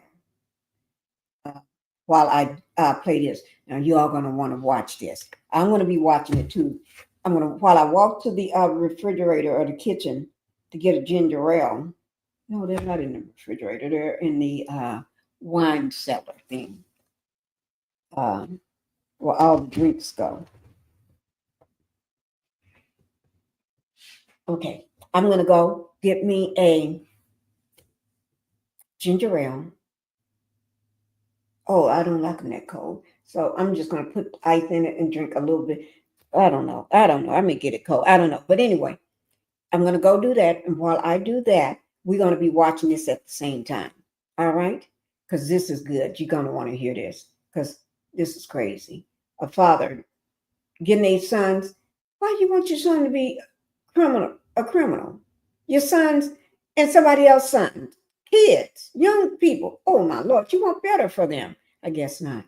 while I play this. Now you all going to want to watch this. I'm going to be watching it too. While I walk to the refrigerator or the kitchen to get a ginger ale. No, they're not in the refrigerator. They're in the wine cellar thing. Where all the drinks go. Okay, I'm going to go get me a ginger ale. Oh, I don't like them that cold. So I'm just going to put ice in it and drink a little bit. I don't know. I may get it cold. I don't know. But anyway, I'm going to go do that. And while I do that, we're going to be watching this at the same time. All right? Because this is good. You're going to want to hear this because this is crazy. A father getting their sons. Why do you want your son to be a criminal? Your sons and somebody else's sons, kids, young people. Oh, my Lord, you want better for them. I guess not.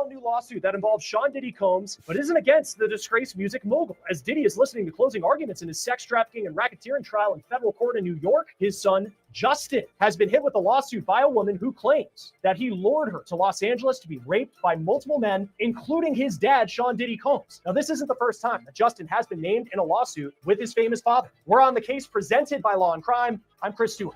New lawsuit that involves Sean Diddy Combs, but isn't against the disgraced music mogul. As Diddy is listening to closing arguments in his sex trafficking and racketeering trial in federal court in New York, his son, Justin, has been hit with a lawsuit by a woman who claims that he lured her to Los Angeles to be raped by multiple men, including his dad, Sean Diddy Combs. Now, this isn't the first time that Justin has been named in a lawsuit with his famous father. We're on the case presented by Law&Crime. I'm Chris Stewart.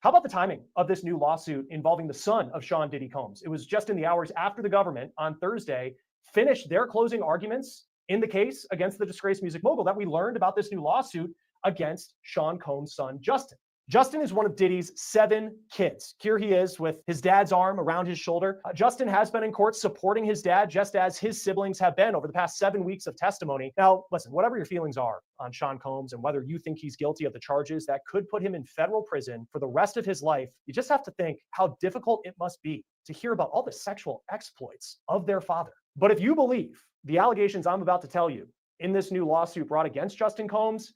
How about the timing of this new lawsuit involving the son of Sean Diddy Combs? It was just in the hours after the government on Thursday finished their closing arguments in the case against the disgraced music mogul that we learned about this new lawsuit against Sean Combs' son, Justin. Justin is one of Diddy's 7 kids. Here he is with his dad's arm around his shoulder. Justin has been in court supporting his dad, just as his siblings have been over the past 7 weeks of testimony. Now, listen, whatever your feelings are on Sean Combs and whether you think he's guilty of the charges that could put him in federal prison for the rest of his life, you just have to think how difficult it must be to hear about all the sexual exploits of their father. But if you believe the allegations I'm about to tell you in this new lawsuit brought against Justin Combs,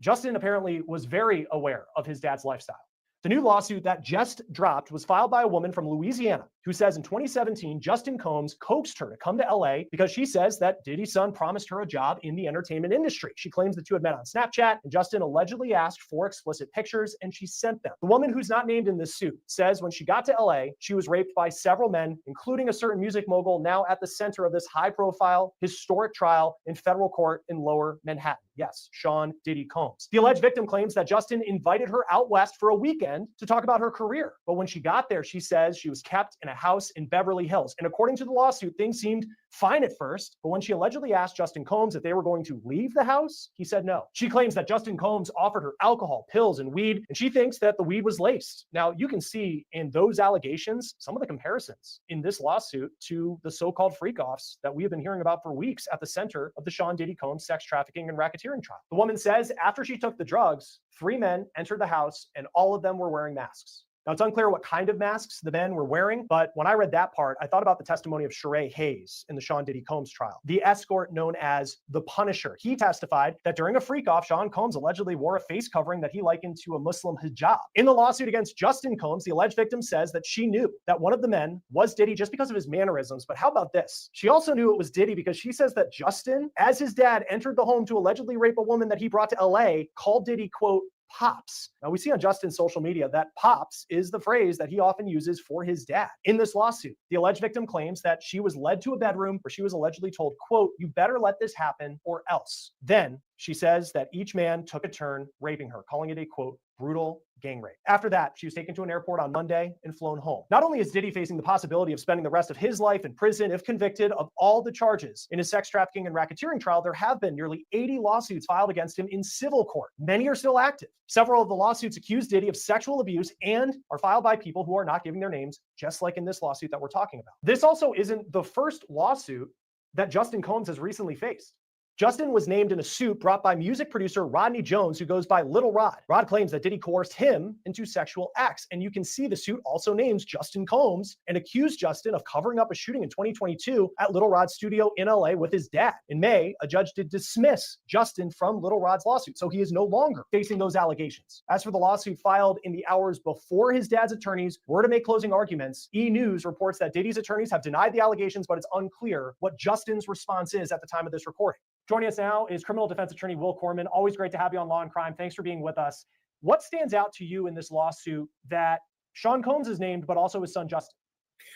Justin apparently was very aware of his dad's lifestyle. The new lawsuit that just dropped was filed by a woman from Louisiana who says in 2017, Justin Combs coaxed her to come to LA because she says that Diddy's son promised her a job in the entertainment industry. She claims the two had met on Snapchat, and Justin allegedly asked for explicit pictures, and she sent them. The woman, who's not named in this suit, says when she got to LA, she was raped by several men, including a certain music mogul now at the center of this high-profile, historic trial in federal court in Lower Manhattan. Yes, Sean Diddy Combs. The alleged victim claims that Justin invited her out west for a weekend to talk about her career. But when she got there, she says she was kept in a house in Beverly Hills. And according to the lawsuit, things seemed fine at first. But when she allegedly asked Justin Combs if they were going to leave the house, he said no. She claims that Justin Combs offered her alcohol, pills, and weed, and she thinks that the weed was laced. Now, you can see in those allegations some of the comparisons in this lawsuit to the so-called freak-offs that we have been hearing about for weeks at the center of the Sean Diddy Combs sex trafficking and racketeering trial. The woman says after she took the drugs, 3 men entered the house and all of them were wearing masks. Now, it's unclear what kind of masks the men were wearing, but when I read that part, I thought about the testimony of Sheree Hayes in the Sean Diddy Combs trial, the escort known as the Punisher. He testified that during a freak-off, Sean Combs allegedly wore a face covering that he likened to a Muslim hijab. In the lawsuit against Justin Combs, the alleged victim says that she knew that one of the men was Diddy just because of his mannerisms, but how about this? She also knew it was Diddy because she says that Justin, as his dad entered the home to allegedly rape a woman that he brought to LA, called Diddy, quote, Pops. Now, we see on Justin's social media that Pops is the phrase that he often uses for his dad. In this lawsuit, the alleged victim claims that she was led to a bedroom where she was allegedly told, quote, you better let this happen or else. Then she says that each man took a turn raping her, calling it a, quote, brutal gang rape. After that, she was taken to an airport on Monday and flown home. Not only is Diddy facing the possibility of spending the rest of his life in prison if convicted of all the charges in his sex trafficking and racketeering trial, there have been nearly 80 lawsuits filed against him in civil court. Many are still active. Several of the lawsuits accuse Diddy of sexual abuse and are filed by people who are not giving their names, just like in this lawsuit that we're talking about. This also isn't the first lawsuit that Justin Combs has recently faced. Justin was named in a suit brought by music producer Rodney Jones, who goes by Little Rod. Rod claims that Diddy coerced him into sexual acts. And you can see the suit also names Justin Combs and accused Justin of covering up a shooting in 2022 at Little Rod's studio in LA with his dad. In May, a judge did dismiss Justin from Little Rod's lawsuit, so he is no longer facing those allegations. As for the lawsuit filed in the hours before his dad's attorneys were to make closing arguments, E! News reports that Diddy's attorneys have denied the allegations, but it's unclear what Justin's response is at the time of this recording. Joining us now is criminal defense attorney Will Corman. Always great to have you on Law and Crime. Thanks for being with us. What stands out to you in this lawsuit that Sean Combs is named, but also his son Justin?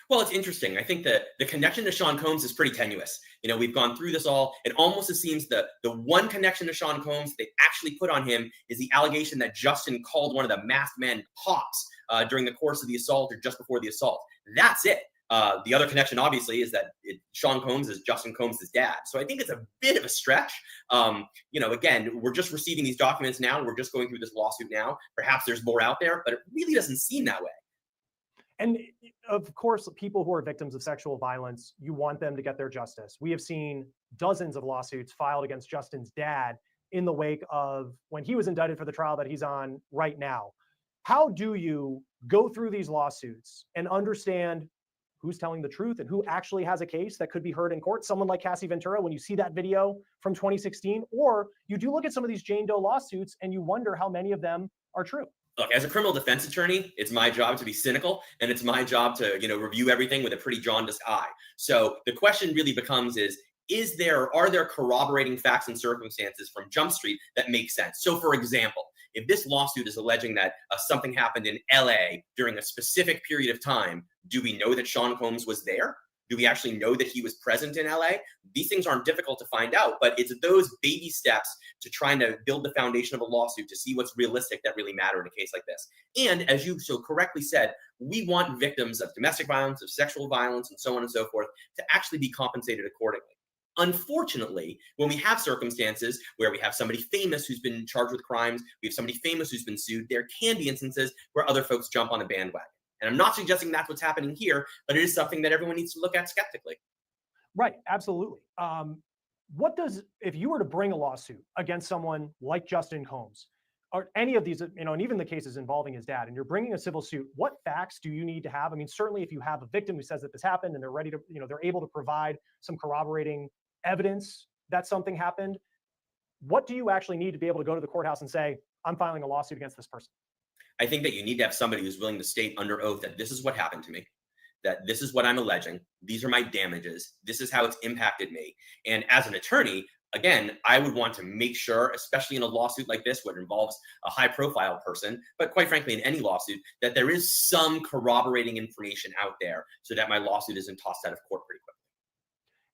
Well, it's interesting. I think that the connection to Sean Combs is pretty tenuous. You know, we've gone through this all. It almost seems that the one connection to Sean Combs they actually put on him is the allegation that Justin called one of the masked men Pops during the course of the assault or just before the assault. That's it. The other connection, obviously, is that Sean Combs is Justin Combs' dad. So I think it's a bit of a stretch. You know, again, we're just receiving these documents now. We're just going through this lawsuit now. Perhaps there's more out there, but it really doesn't seem that way. And of course, people who are victims of sexual violence, you want them to get their justice. We have seen dozens of lawsuits filed against Justin's dad in the wake of when he was indicted for the trial that he's on right now. How do you go through these lawsuits and understand who's telling the truth and who actually has a case that could be heard in court? Someone like Cassie Ventura, when you see that video from 2016, or you do look at some of these Jane Doe lawsuits and you wonder how many of them are true. Look, as a criminal defense attorney, it's my job to be cynical, and it's my job to, review everything with a pretty jaundiced eye. So the question really becomes are there corroborating facts and circumstances from Jump Street that make sense? So for example, if this lawsuit is alleging that something happened in LA during a specific period of time, do we know that Sean Combs was there? Do we actually know that he was present in LA? These things aren't difficult to find out, but it's those baby steps to trying to build the foundation of a lawsuit to see what's realistic that really matter in a case like this. And as you so correctly said, we want victims of domestic violence, of sexual violence, and so on and so forth to actually be compensated accordingly. Unfortunately, when we have circumstances where we have somebody famous who's been charged with crimes, we have somebody famous who's been sued, there can be instances where other folks jump on the bandwagon. And I'm not suggesting that's what's happening here, but it is something that everyone needs to look at skeptically. Right, absolutely. If you were to bring a lawsuit against someone like Justin Combs, or any of these, and even the cases involving his dad, and you're bringing a civil suit, what facts do you need to have? I mean, certainly if you have a victim who says that this happened and they're ready to, they're able to provide some corroborating evidence that something happened, what do you actually need to be able to go to the courthouse and say, I'm filing a lawsuit against this person? I think that you need to have somebody who's willing to state under oath that this is what happened to me, that this is what I'm alleging, these are my damages, this is how it's impacted me. And as an attorney, again, I would want to make sure, especially in a lawsuit like this, where it involves a high profile person, but quite frankly, in any lawsuit, that there is some corroborating information out there so that my lawsuit isn't tossed out of court pretty quickly.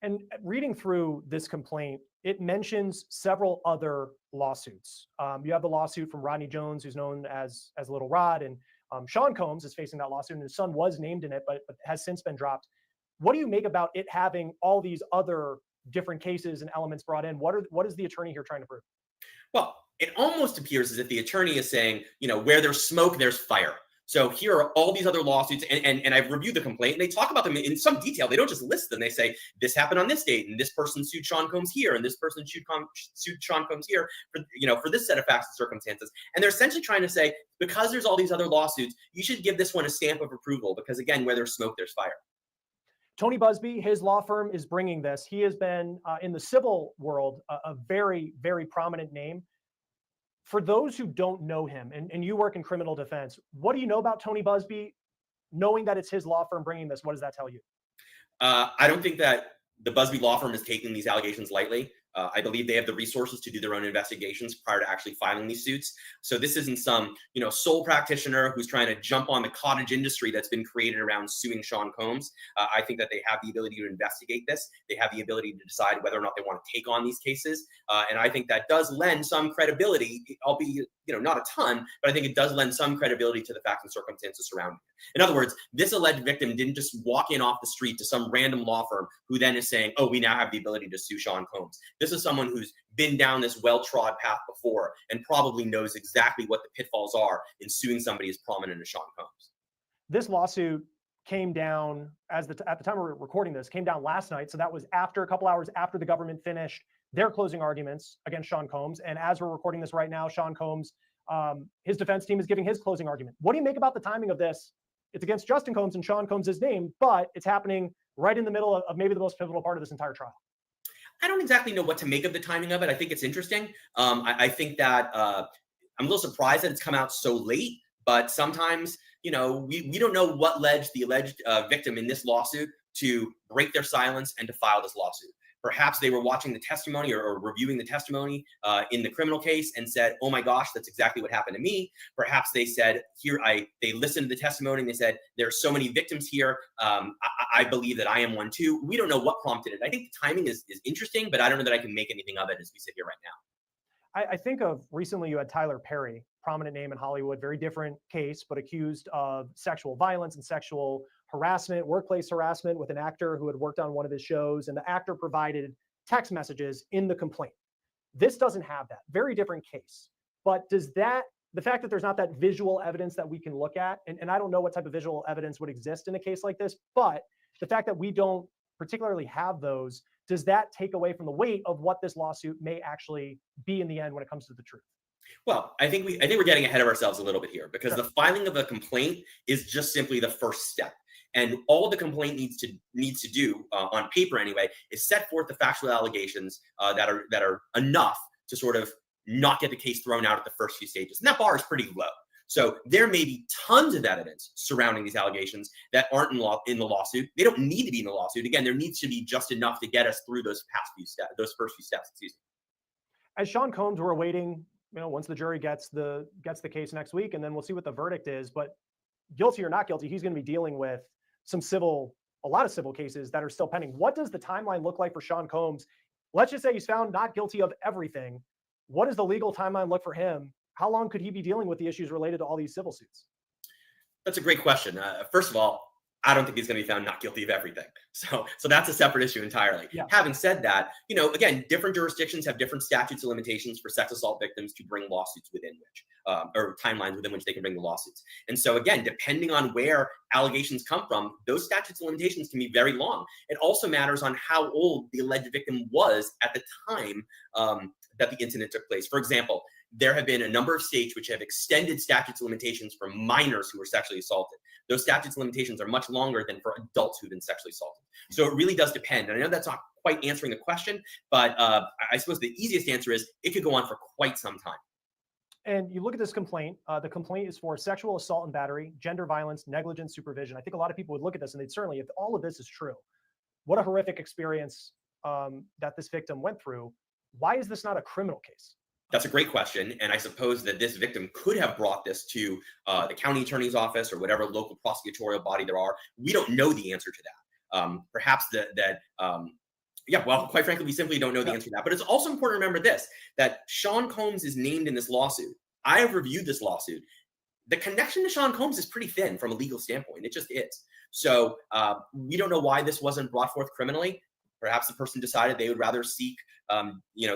And reading through this complaint, it mentions several other lawsuits. You have the lawsuit from Rodney Jones, who's known as Little Rod, and Sean Combs is facing that lawsuit, and his son was named in it, but has since been dropped. What do you make about it having all these other different cases and elements brought in? What is the attorney here trying to prove? Well, it almost appears as if the attorney is saying, where there's smoke, there's fire. So here are all these other lawsuits, and I've reviewed the complaint, and they talk about them in some detail. They don't just list them. They say, this happened on this date, and this person sued Sean Combs here, and this person sued Sean Combs here for this set of facts and circumstances. And they're essentially trying to say, because there's all these other lawsuits, you should give this one a stamp of approval, because again, where there's smoke, there's fire. Tony Busby, his law firm is bringing this. He has been in the civil world a very, very prominent name. For those who don't know him, and you work in criminal defense, what do you know about Tony Busby? Knowing that it's his law firm bringing this, what does that tell you? I don't think that the Busby law firm is taking these allegations lightly. I believe they have the resources to do their own investigations prior to actually filing these suits. So this isn't some, sole practitioner who's trying to jump on the cottage industry that's been created around suing Sean Combs. I think that they have the ability to investigate this. They have the ability to decide whether or not they want to take on these cases. And I think that does lend some credibility, albeit, not a ton, but I think it does lend some credibility to the facts and circumstances surrounding it. In other words, this alleged victim didn't just walk in off the street to some random law firm who then is saying, oh, we now have the ability to sue Sean Combs. This is someone who's been down this well-trod path before and probably knows exactly what the pitfalls are in suing somebody as prominent as Sean Combs. This lawsuit came down at the time we're recording this, came down last night. So that was a couple hours after the government finished their closing arguments against Sean Combs. And as we're recording this right now, Sean Combs, his defense team is giving his closing argument. What do you make about the timing of this? It's against Justin Combs and Sean Combs' name, but it's happening right in the middle of maybe the most pivotal part of this entire trial. I don't exactly know what to make of the timing of it. I think it's interesting. I think that I'm a little surprised that it's come out so late, but sometimes, we don't know what led the alleged victim in this lawsuit to break their silence and to file this lawsuit. Perhaps they were watching the testimony or reviewing the testimony in the criminal case and said, oh my gosh, that's exactly what happened to me. Perhaps they said, they listened to the testimony and they said, there are so many victims here. I believe that I am one too. We don't know what prompted it. I think the timing is interesting, but I don't know that I can make anything of it as we sit here right now. I think of recently you had Tyler Perry, prominent name in Hollywood, very different case, but accused of sexual violence and sexual harassment, workplace harassment with an actor who had worked on one of his shows, and the actor provided text messages in the complaint. This doesn't have that. Very different case. But the fact that there's not that visual evidence that we can look at, and I don't know what type of visual evidence would exist in a case like this, but the fact that we don't particularly have those, does that take away from the weight of what this lawsuit may actually be in the end when it comes to the truth? Well, I think we're getting ahead of ourselves a little bit here, because the filing of a complaint is just simply the first step. And all the complaint needs to do, on paper anyway, is set forth the factual allegations that are enough to sort of not get the case thrown out at the first few stages. And that bar is pretty low. So there may be tons of evidence surrounding these allegations that aren't in the lawsuit. They don't need to be in the lawsuit. Again, there needs to be just enough to get us through those first few steps. Excuse me. As Sean Combs, we're waiting, once the jury gets the case next week, and then we'll see what the verdict is. But guilty or not guilty, he's going to be dealing with a lot of civil cases that are still pending. What does the timeline look like for Sean Combs? Let's just say he's found not guilty of everything. What does the legal timeline look for him? How long could he be dealing with the issues related to all these civil suits? That's a great question. First of all, I don't think he's going to be found not guilty of everything. So that's a separate issue entirely. Yeah. Having said that, again, different jurisdictions have different statutes of limitations for sex assault victims to bring lawsuits within which, or timelines within which they can bring the lawsuits. And so again, depending on where allegations come from, those statutes of limitations can be very long. It also matters on how old the alleged victim was at the time that the incident took place. For example, there have been a number of states which have extended statutes of limitations for minors who were sexually assaulted. those statutes of limitations are much longer than for adults who've been sexually assaulted. So it really does depend. And I know that's not quite answering the question, but I suppose the easiest answer is it could go on for quite some time. And you look at this complaint, the complaint is for sexual assault and battery, gender violence, negligent supervision. I think a lot of people would look at this and they'd certainly, if all of this is true, what a horrific experience that this victim went through. Why is this not a criminal case? That's a great question. And I suppose that this victim could have brought this to the county attorney's office or whatever local prosecutorial body there are. We don't know the answer to that. Perhaps well, quite frankly, we simply don't know the answer to that. But it's also important to remember this, that Sean Combs is named in this lawsuit. I have reviewed this lawsuit. The connection to Sean Combs is pretty thin from a legal standpoint. It just is. So we don't know why this wasn't brought forth criminally. Perhaps the person decided they would rather seek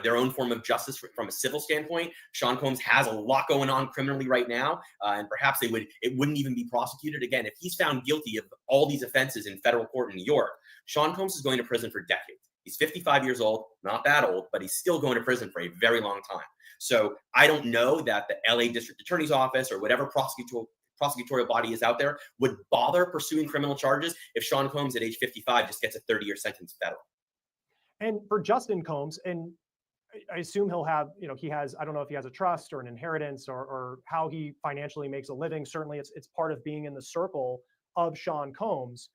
their own form of justice from a civil standpoint. Sean Combs has a lot going on criminally right now, and perhaps it wouldn't even be prosecuted. Again, if he's found guilty of all these offenses in federal court in New York, Sean Combs is going to prison for decades. He's 55 years old, not that old, but he's still going to prison for a very long time. So I don't know that the LA District Attorney's Office or whatever prosecutorial body is out there would bother pursuing criminal charges if Sean Combs at age 55 just gets a 30-year sentence federal. And for Justin Combs, and I assume he'll have, he has, I don't know if he has a trust or an inheritance or how he financially makes a living. Certainly it's part of being in the circle of Sean Combs.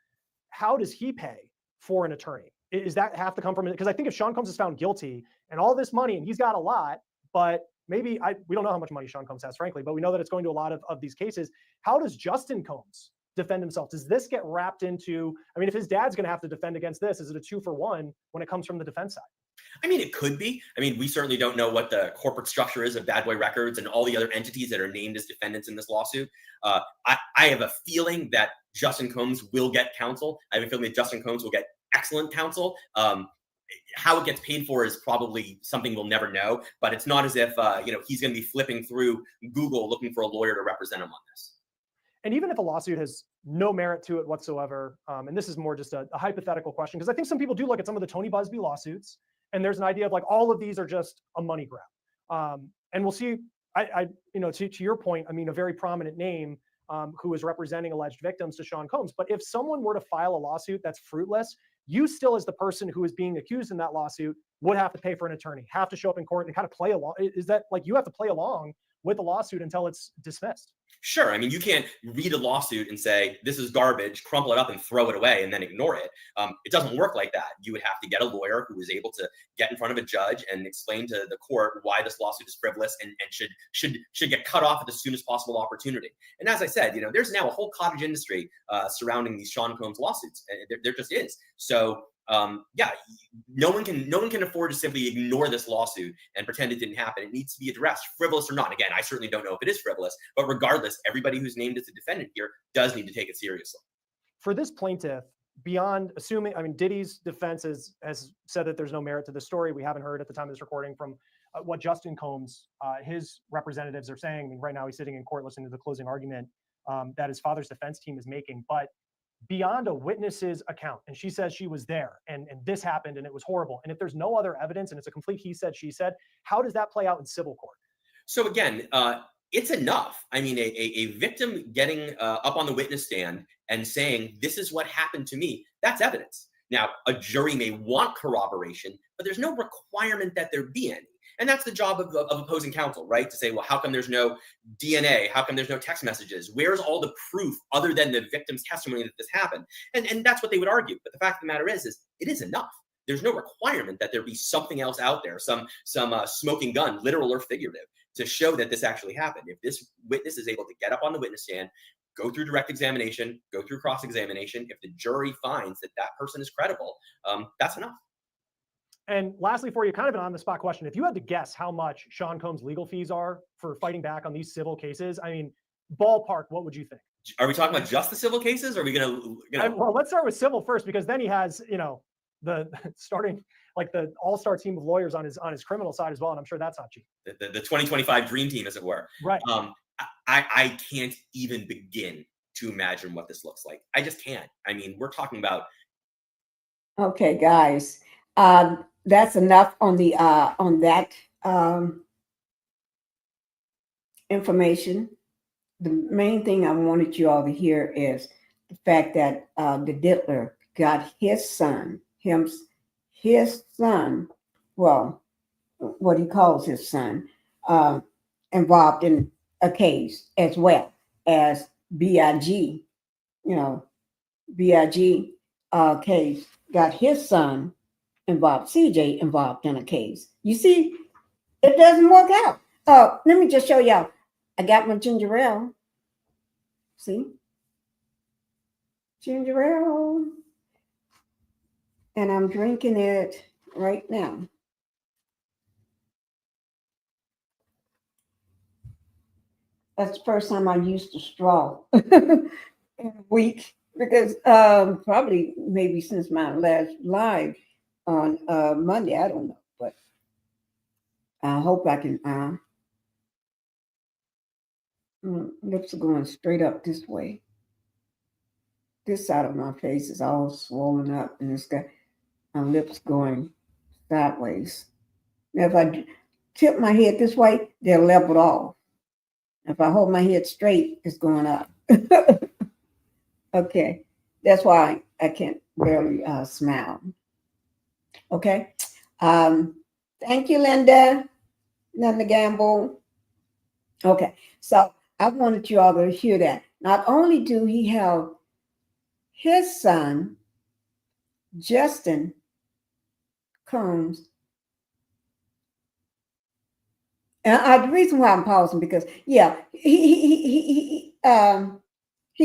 How does he pay for an attorney? Is that have to come from it? Because I think if Sean Combs is found guilty and all this money, and he's got a lot, but maybe we don't know how much money Sean Combs has, frankly, but we know that it's going to a lot of these cases. How does Justin Combs defend himself? Does this get wrapped into, if his dad's going to have to defend against this, is it a 2-for-1 when it comes from the defense side? It could be. We certainly don't know what the corporate structure is of Bad Boy Records and all the other entities that are named as defendants in this lawsuit. I have a feeling that Justin Combs will get counsel. I have a feeling that Justin Combs will get excellent counsel. How it gets paid for is probably something we'll never know, but it's not as if he's going to be flipping through Google looking for a lawyer to represent him on this. And even if a lawsuit has no merit to it whatsoever, and this is more just a hypothetical question, because I think some people do look at some of the Tony Busby lawsuits, and there's an idea of like all of these are just a money grab. And we'll see. To your point, a very prominent name who is representing alleged victims to Sean Combs. But if someone were to file a lawsuit that's fruitless, you still, as the person who is being accused in that lawsuit, would have to pay for an attorney, have to show up in court and kind of play along. Is that like you have to play along with the lawsuit until it's dismissed? Sure. You can't read a lawsuit and say, this is garbage, crumple it up and throw it away and then ignore it. It doesn't work like that. You would have to get a lawyer who is able to get in front of a judge and explain to the court why this lawsuit is frivolous and should get cut off at the soonest possible opportunity. And as I said, there's now a whole cottage industry surrounding these Sean Combs lawsuits. There just is. So no one can afford to simply ignore this lawsuit and pretend it didn't happen. It needs to be addressed, frivolous or not. Again, I certainly don't know if it is frivolous, but regardless, everybody who's named as a defendant here does need to take it seriously. For this plaintiff, beyond assuming, Diddy's defense has said that there's no merit to the story. We haven't heard at the time of this recording from what Justin Combs, his representatives are saying. Right now he's sitting in court listening to the closing argument that his father's defense team is making. But beyond a witness's account, and she says she was there and this happened and it was horrible. And if there's no other evidence and it's a complete he said, she said, how does that play out in civil court? So again, it's enough. A victim getting up on the witness stand and saying, this is what happened to me, that's evidence. Now, a jury may want corroboration, but there's no requirement that there be any. And that's the job of opposing counsel, right? To say, well, how come there's no DNA? How come there's no text messages? Where's all the proof other than the victim's testimony that this happened? And that's what they would argue. But the fact of the matter is it is enough. There's no requirement that there be something else out there, some smoking gun, literal or figurative, to show that this actually happened. If this witness is able to get up on the witness stand, go through direct examination, go through cross-examination, if the jury finds that that person is credible, that's enough. And lastly, for you, kind of an on-the-spot question. If you had to guess how much Sean Combs' legal fees are for fighting back on these civil cases, ballpark, what would you think? Are we talking about just the civil cases? Or are we going to, Well, let's start with civil first, because then he has, the starting like the all-star team of lawyers on his criminal side as well. And I'm sure that's not cheap. The 2025 dream team, as it were. Right. I can't even begin to imagine what this looks like. I just can't. We're talking about. Okay, guys. That's enough on the on that information. the main thing I wanted you all to hear is the fact that the Diddler got his son, well, what he calls his son, involved in a case as well as BIG, BIG case got his son involved, CJ involved in a case. You see, it doesn't work out. Let me just show y'all. I got my ginger ale. See? Ginger ale. And I'm drinking it right now. That's the first time I used a straw in a week, because probably maybe since my last live on Monday, I don't know, but I hope I can. Lips are going straight up this way. This side of my face is all swollen up, and it's got my lips going sideways. Now, if I tip my head this way, they're leveled off. If I hold my head straight, it's going up. Okay, that's why I can't barely smile. Okay, thank you, Linda Gamble. Okay, so I wanted you all to hear that. Not only do he have his son, Justin Combs, and the reason why I'm pausing, because he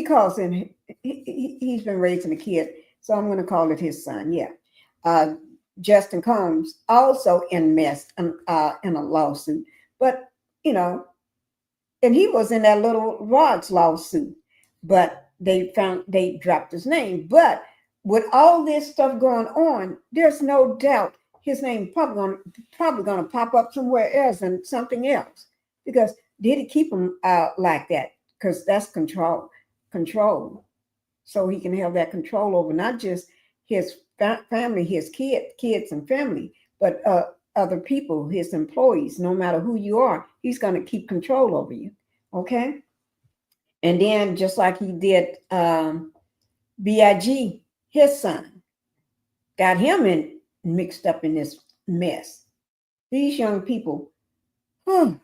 calls him, he's been raising a kid, so I'm going to call it his son. Justin Combs also in a lawsuit, but and he was in that Little Rods lawsuit, but they dropped his name. But with all this stuff going on, there's no doubt his name probably going to pop up somewhere else and something else, because did he keep him like that? Because that's control, so he can have that control over not just his family, his kids and family, but other people, his employees. No matter who you are, he's going to keep control over you. Okay. And then just like he did BIG, his son, got him mixed up in this mess. These young people, and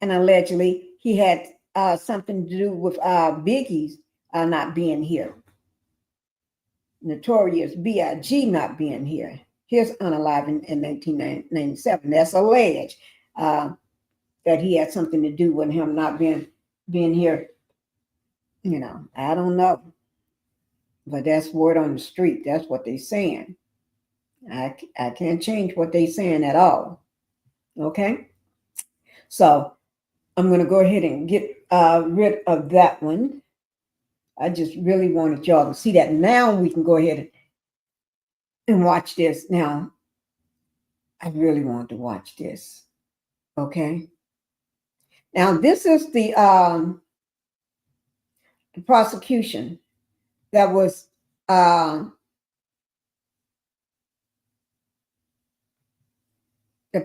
allegedly he had something to do with Biggie's not being here. Notorious B.I.G. not being here. His unaliving in 1997. That's alleged that he had something to do with him not being here. I don't know. But that's word on the street. That's what they're saying. I can't change what they're saying at all. Okay? So I'm going to go ahead and get rid of that one. I just really wanted y'all to see that. Now we can go ahead and watch this. Now, I really want to watch this. Okay? Now, this is the prosecution that was that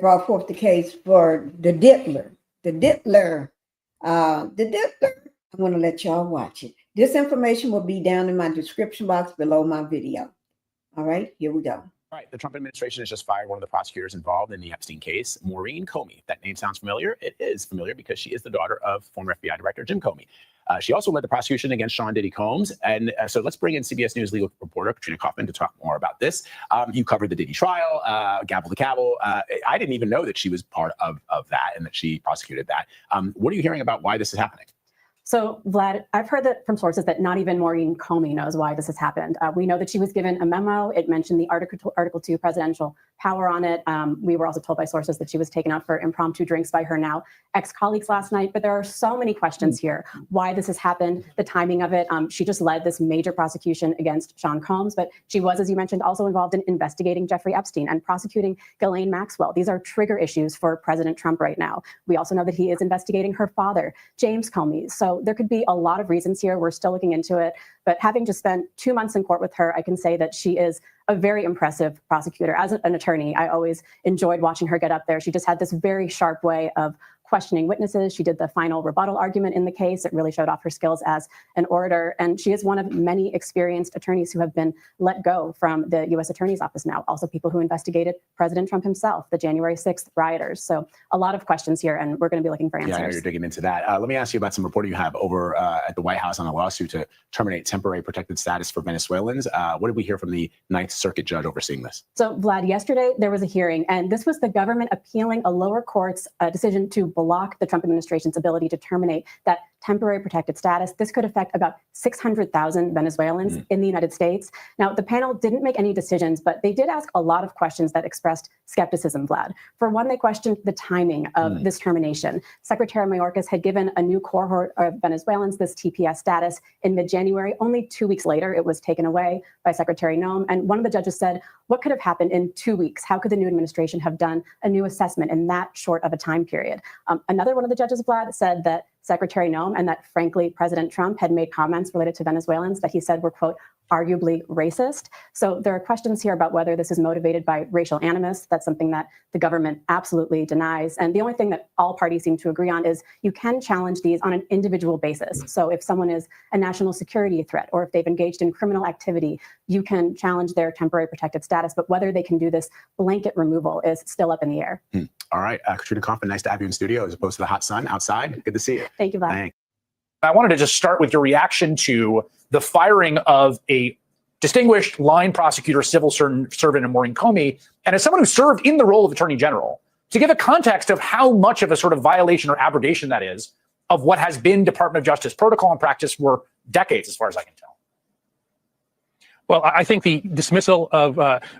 brought forth the case for the Diddler. The Diddler. I'm going to let y'all watch it. This information will be down in my description box below my video. All right, here we go. All right, the Trump administration has just fired one of the prosecutors involved in the Epstein case, Maurene Comey. That name sounds familiar. It is familiar because she is the daughter of former FBI Director Jim Comey. She also led the prosecution against Sean Diddy Combs. And so let's bring in CBS News legal reporter Katrina Kaufman to talk more about this. You covered the Diddy trial, gavel to gavel. I didn't even know that she was part of that and that she prosecuted that. What are you hearing about why this is happening? So, Vlad, I've heard that from sources that not even Maurene Comey knows why this has happened. We know that she was given a memo. It mentioned the Article 2 presidential power on it. We were also told by sources that she was taken out for impromptu drinks by her now ex-colleagues last night. But there are so many questions here. Why this has happened, the timing of it. She just led this major prosecution against Sean Combs, but she was, as you mentioned, also involved in investigating Jeffrey Epstein and prosecuting Ghislaine Maxwell. These are trigger issues for President Trump right now. We also know that he is investigating her father, James Comey. So there could be a lot of reasons here. We're still looking into it. But having just spent 2 months in court with her, I can say that she is a very impressive prosecutor. As an attorney, I always enjoyed watching her get up there. She just had this very sharp way of questioning witnesses. She did the final rebuttal argument in the case. It really showed off her skills as an orator. And she is one of many experienced attorneys who have been let go from the U.S. Attorney's Office now. Also people who investigated President Trump himself, the January 6th rioters. So a lot of questions here, and we're going to be looking for answers. Yeah, I know you're digging into that. Let me ask you about some reporting you have over at the White House on a lawsuit to terminate temporary protected status for Venezuelans. What did we hear from the Ninth Circuit judge overseeing this? So, Vlad, yesterday there was a hearing, and this was the government appealing a lower court's decision to block the Trump administration's ability to terminate that temporary protected status. This could affect about 600,000 Venezuelans in the United States. Now, the panel didn't make any decisions, but they did ask a lot of questions that expressed skepticism, Vlad. For one, they questioned the timing of this termination. Secretary Mayorkas had given a new cohort of Venezuelans this TPS status in mid-January. Only 2 weeks later, it was taken away by Secretary Noem. And one of the judges said, what could have happened in 2 weeks? How could the new administration have done a new assessment in that short of a time period? Another one of the judges, Vlad, said that Secretary Noem and that, frankly, President Trump had made comments related to Venezuelans that he said were, quote, arguably racist. So there are questions here about whether this is motivated by racial animus. That's something that the government absolutely denies. And the only thing that all parties seem to agree on is you can challenge these on an individual basis. So if someone is a national security threat or if they've engaged in criminal activity, you can challenge their temporary protected status. But whether they can do this blanket removal is still up in the air. All right. Katrina Kaufman, nice to have you in studio as opposed to the hot sun outside. Good to see you. Thank you, Vlad. Thanks. I wanted to just start with your reaction to the firing of a distinguished line prosecutor, civil servant, Maurene Comey, and as someone who served in the role of Attorney General, to give a context of how much of a sort of violation or abrogation that is of what has been Department of Justice protocol and practice for decades, as far as I can tell. Well, I think the dismissal of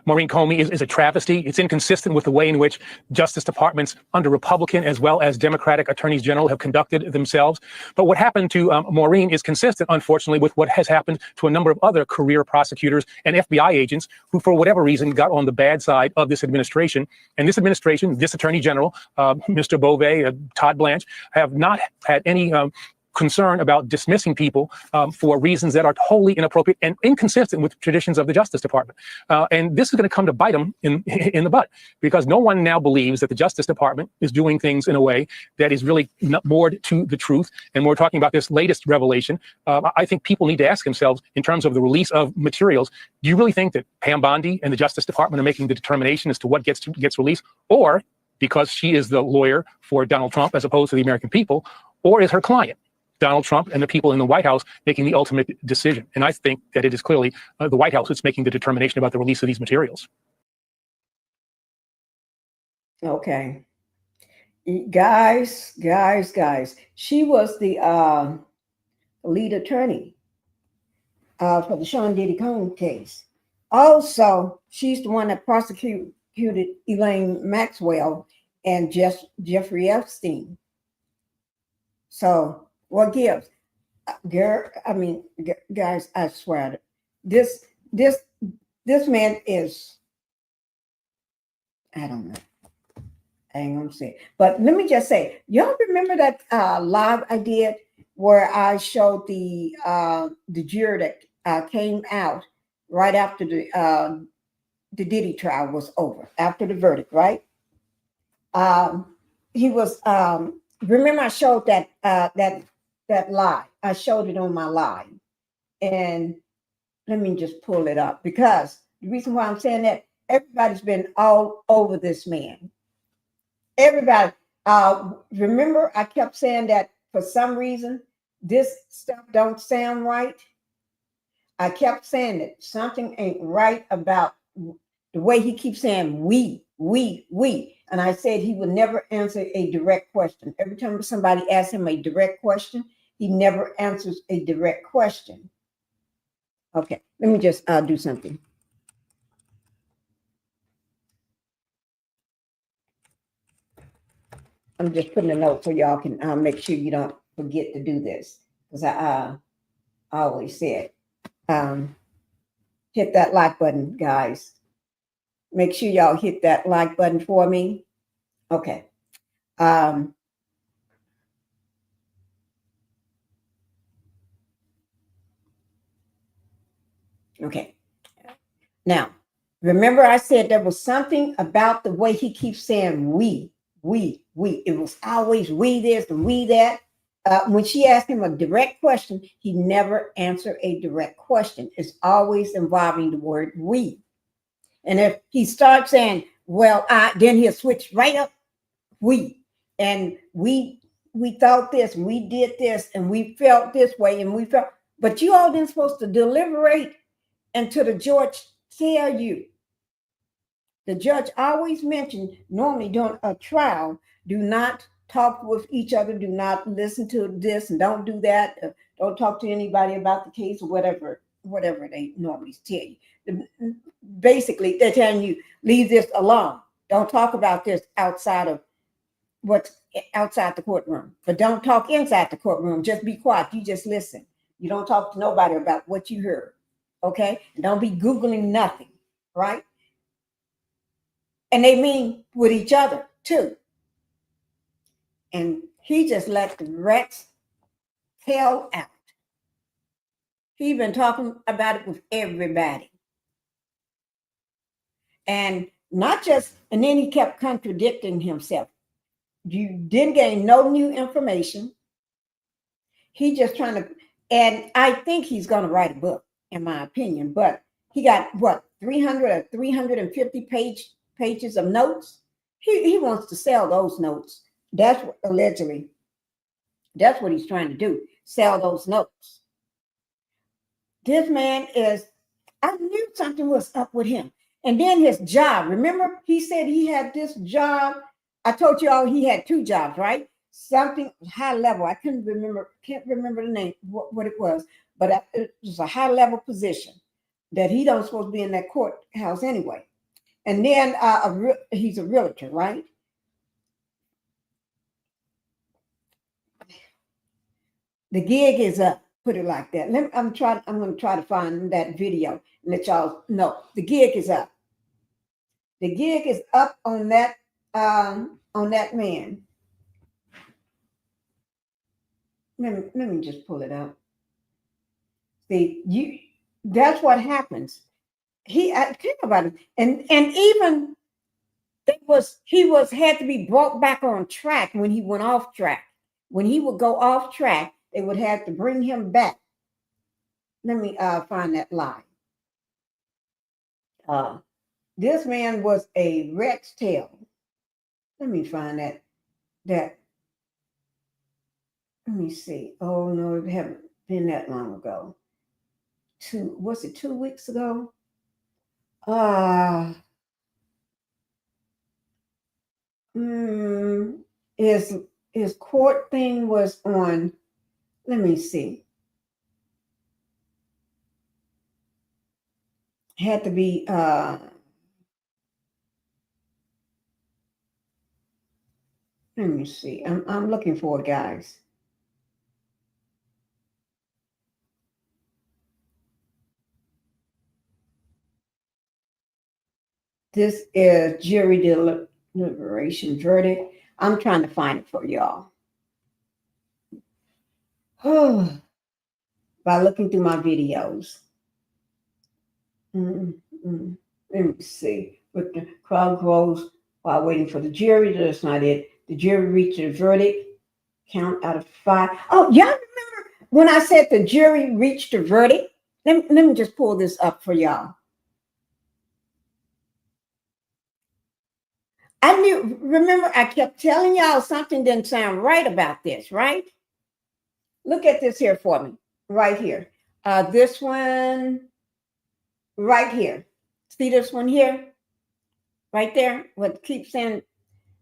Maurene Comey is a travesty. It's inconsistent with the way in which Justice Departments under Republican as well as Democratic attorneys general have conducted themselves. But what happened to Maurene is consistent, unfortunately, with what has happened to a number of other career prosecutors and FBI agents who, for whatever reason, got on the bad side of this administration. And this administration, this attorney general, Mr. Beauvais, Todd Blanche, have not had any concern about dismissing people for reasons that are wholly inappropriate and inconsistent with traditions of the Justice Department. And this is going to come to bite them in the butt, because no one now believes that the Justice Department is doing things in a way that is really moored to the truth. And we're talking about this latest revelation. I think people need to ask themselves, in terms of the release of materials, do you really think that Pam Bondi and the Justice Department are making the determination as to what gets released? Or because she is the lawyer for Donald Trump as opposed to the American people, or is her client, Donald Trump, and the people in the White House, making the ultimate decision? And I think that it is clearly the White House that's making the determination about the release of these materials. Okay. Guys. She was the lead attorney for the Sean Diddy Combs case. Also, she's the one that prosecuted Ghislaine Maxwell and Jeffrey Epstein. So what gives? Guys, I swear, this man is, I don't know. I ain't gonna say it. But let me just say, y'all remember that live I did where I showed the juror that came out right after the Diddy trial was over, after the verdict, right? He was remember I showed that live. I showed it on my live. And let me just pull it up, because the reason why I'm saying that, everybody's been all over this man. Everybody. Remember, I kept saying that for some reason, this stuff don't sound right. I kept saying that something ain't right about the way he keeps saying we. And I said he would never answer a direct question. Every time somebody asks him a direct question, he never answers a direct question. Okay, let me just do something. I'm just putting a note so y'all can make sure you don't forget to do this, because I always said, hit that like button, guys. Make sure y'all hit that like button for me. Okay. Okay. Now, remember I said there was something about the way he keeps saying we. we. It was always we this and we that. When she asked him a direct question, he never answered a direct question. It's always involving the word we. And if he starts saying, well, then he'll switch right up we. And we thought this, and we did this, and we felt this way, and we felt, but you all didn't supposed to deliberate until the judge tell you. The judge always mentioned, normally during a trial, do not talk with each other, do not listen to this, and don't do that. Don't talk to anybody about the case or whatever they normally tell you. Basically, they're telling you, leave this alone. Don't talk about this outside of what's outside the courtroom, but don't talk inside the courtroom. Just be quiet. You just listen. You don't talk to nobody about what you heard. Okay? And don't be Googling nothing, right? And they mean with each other too. And he just let the rats tail out. He's been talking about it with everybody. And not just, and then he kept contradicting himself. You didn't gain no new information. He just trying to, and I think he's going to write a book, in my opinion, but he got what, 300 or 350 pages of notes. He wants to sell those notes. That's what, allegedly, that's what he's trying to do, sell those notes. This man is, I knew something was up with him. And then his job, remember he said he had this job. I told you all he had two jobs, right? Something high level. I can't remember the name, what it was, but it was a high level position that he don't supposed to be in that courthouse anyway. And then he's a realtor, right? The gig is up, put it like that. I'm going to try to find that video and let y'all know. The gig is up. The gig is up on that man. Let me just pull it up. See, that's what happens. Think about it. And even he had to be brought back on track when he went off track. When he would go off track, they would have to bring him back. Let me find that line. This man was a rat's tail. Let me find that. Let me see. Oh no, it haven't been that long ago. Was it 2 weeks ago? His court thing was on, let me see. Had to be let me see. I'm looking for it, guys. This is jury deliberation verdict. I'm trying to find it for y'all. By looking through my videos. Let me see. But the crowd grows while waiting for the jury. That's not it. The jury reached a verdict. Count out of 5. Oh, y'all remember when I said the jury reached a verdict? Let me just pull this up for y'all. Remember, I kept telling y'all something didn't sound right about this, right? Look at this here for me, right here. This one, right here. See this one here? Right there? What keeps saying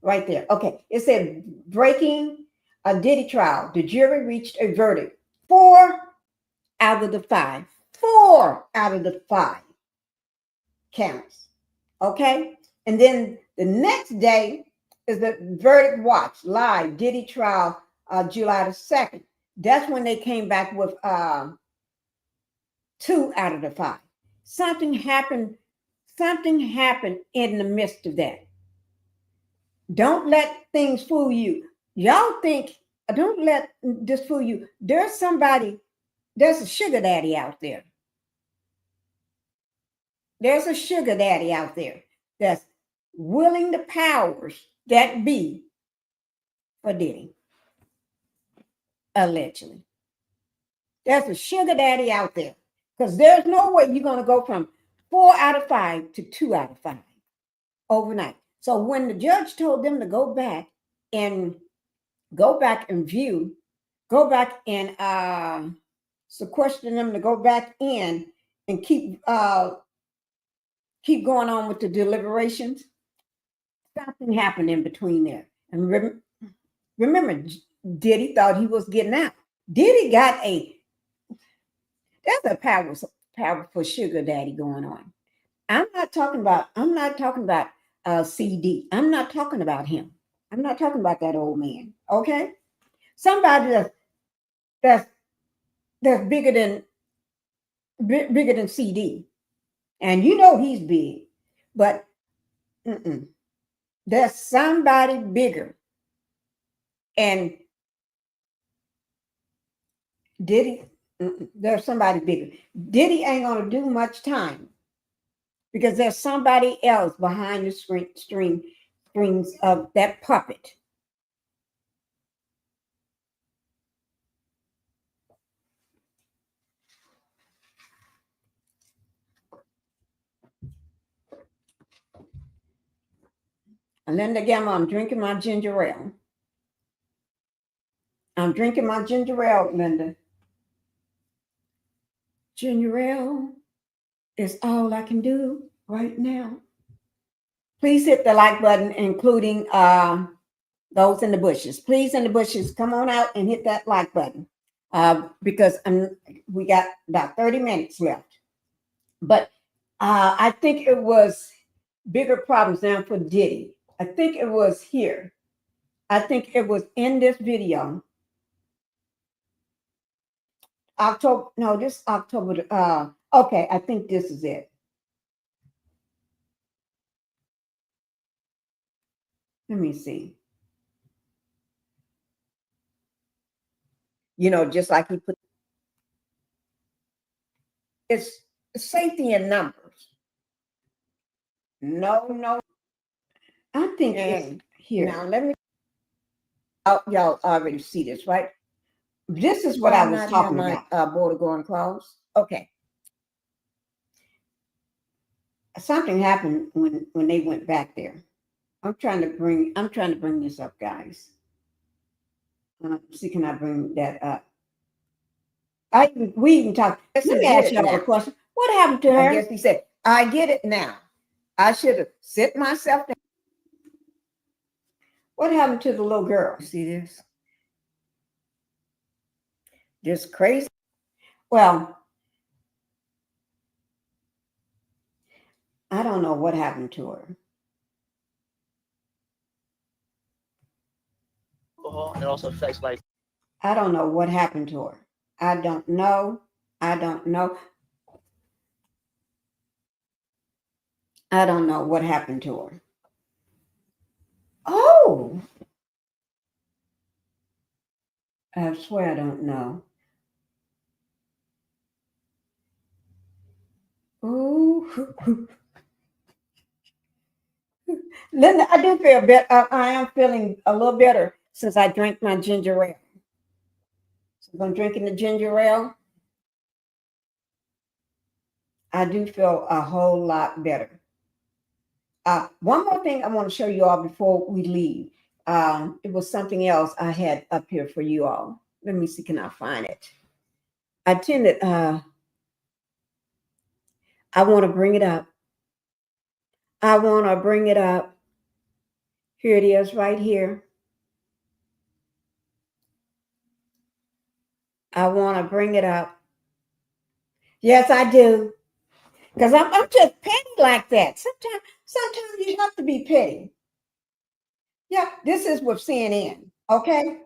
right there. Okay, it said breaking a Diddy trial. The jury reached a verdict. 4 out of the 5. 4 out of the 5 counts. Okay? And then the next day is the verdict watch live Diddy trial, July the 2nd. That's when they came back with 2 out of the 5. Something happened in the midst of that. Don't let things fool you. Y'all think, don't let this fool you. There's a sugar daddy out there. There's a sugar daddy out there that's willing the powers that be for Diddy. Allegedly. There's a sugar daddy out there. Because there's no way you're going to go from 4 out of 5 to 2 out of 5 overnight. So when the judge told them to go back and view, go back and sequester them to go back in and keep going on with the deliberations, something happened in between there. And remember, Diddy thought he was getting out. Diddy got there's a powerful sugar daddy going on. I'm not talking about CD. I'm not talking about him. I'm not talking about that old man. Okay? Somebody that's bigger than CD. And you know he's big, but there's somebody bigger. And Diddy, there's somebody bigger. Diddy ain't gonna do much time because there's somebody else behind the strings of that puppet. And then again, I'm drinking my ginger ale. I'm drinking my ginger ale, Linda. Ginger ale is all I can do right now. Please hit the like button, including those in the bushes. Please, in the bushes, come on out and hit that like button because we got about 30 minutes left. But I think it was bigger problems now for Diddy. I think it was here. I think it was in this video. This October. Okay, I think this is it. Let me see. You know, just like he put, it's safety in numbers. No. I think it's here. Now, let me, y'all already see this, right? This is what I was talking about, border going across. Okay. Something happened when they went back there. I'm trying to bring this up, guys. See, can I bring that up? We even talked. Let me ask y'all a question. What happened to her? I guess he said, I get it now. I should have sit myself down. What happened to the little girl? See this? This crazy. Well, I don't know what happened to her. And it also affects like. I don't know what happened to her. I don't know. I don't know what happened to her. Oh, I swear I don't know. Ooh. Linda, I do feel better. I am feeling a little better since I drank my ginger ale. So I'm drinking the ginger ale. I do feel a whole lot better. One more thing I want to show you all before we leave. It was something else I had up here for you all. Let me see, can I find it? I want to bring it up. Here it is right here. I want to bring it up. Yes, I do. Because I'm just petty like that. Sometimes you have to be petty. Yeah, this is with CNN, okay?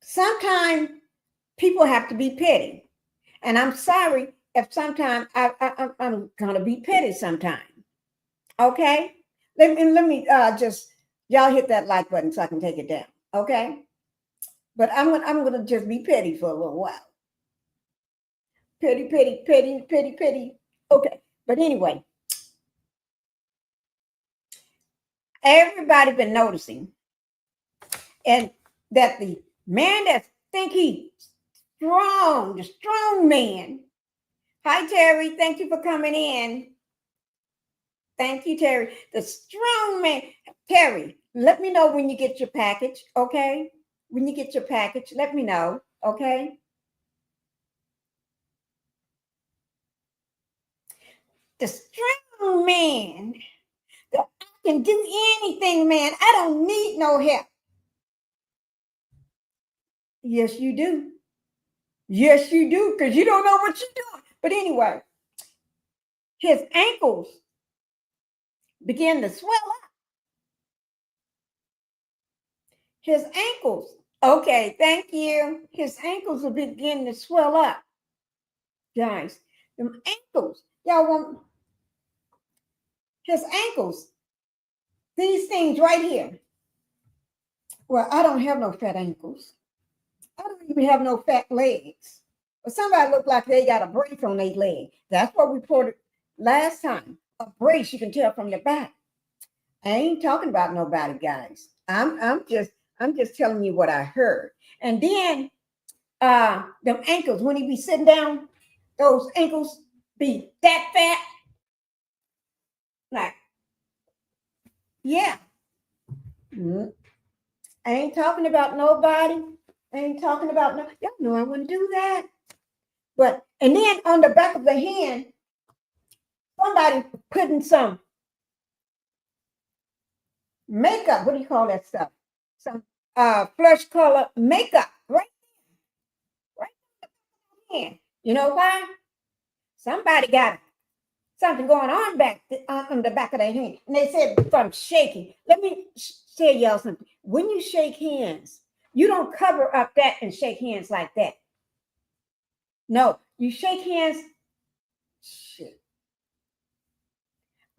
Sometimes people have to be petty. And I'm sorry if sometimes I'm going to be petty sometime. Okay? Let me just, y'all hit that like button so I can take it down. Okay? But I'm gonna just be petty for a little while. Petty. Okay. But anyway, everybody been noticing, and that the man that think he's strong, the strong man. Hi, Terry. Thank you for coming in. Thank you, Terry. The strong man. Terry, let me know when you get your package, okay? When you get your package, let me know, okay? The strong man. I can do anything, man. I don't need no help. Yes, you do. Yes, you do, because you don't know what you're doing. But anyway, his ankles began to swell up. His ankles. Okay, thank you. His ankles will begin to swell up. Guys, them ankles. Y'all want his ankles. These things right here. Well, I don't have no fat ankles. I don't even have no fat legs. But somebody look like they got a brace on their leg. That's what we reported last time. A brace you can tell from the back. I ain't talking about nobody, guys. I'm just telling you what I heard. And then them ankles, when he be sitting down, those ankles be that fat. Like, yeah. I ain't talking about nobody. I ain't talking about no. Y'all know I wouldn't do that. But and then on the back of the hand, somebody putting some makeup. What do you call that stuff? Some flesh color makeup, right? Right. You know why? Somebody got something going on back on the back of their hand, and they said from shaking. Let me tell y'all something. When you shake hands, you don't cover up that and shake hands like that. No, you shake hands. Shit.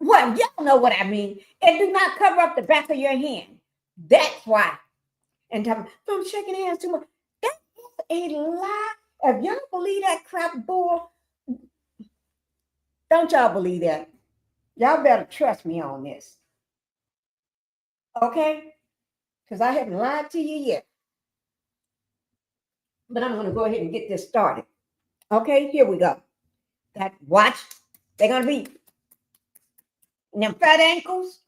Well, y'all know what I mean. And do not cover up the back of your hand. That's why. And I'm shaking hands too much. That is a lie. If y'all believe that crap bull, don't y'all believe that? Y'all better trust me on this. Okay? Because I haven't lied to you yet. But I'm going to go ahead and get this started. Okay, here we go. That watch, they're going to be them fat ankles,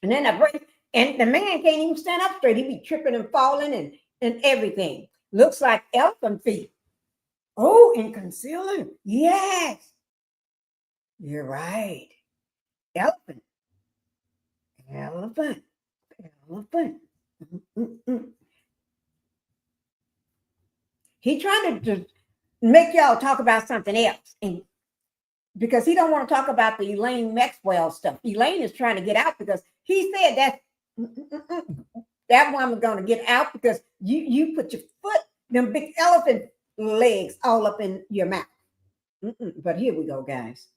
and then a brace, and the man can't even stand up straight. He be tripping and falling and everything. Looks like elephant feet. Oh, and concealer. Yes. You're right. Elephant. Elephant. Elephant. He trying to make y'all talk about something else, and because he don't want to talk about the Ghislaine Maxwell stuff. Elaine is trying to get out because he said that that woman's going to get out because you put your foot, them big elephant legs all up in your mouth. But here we go, guys.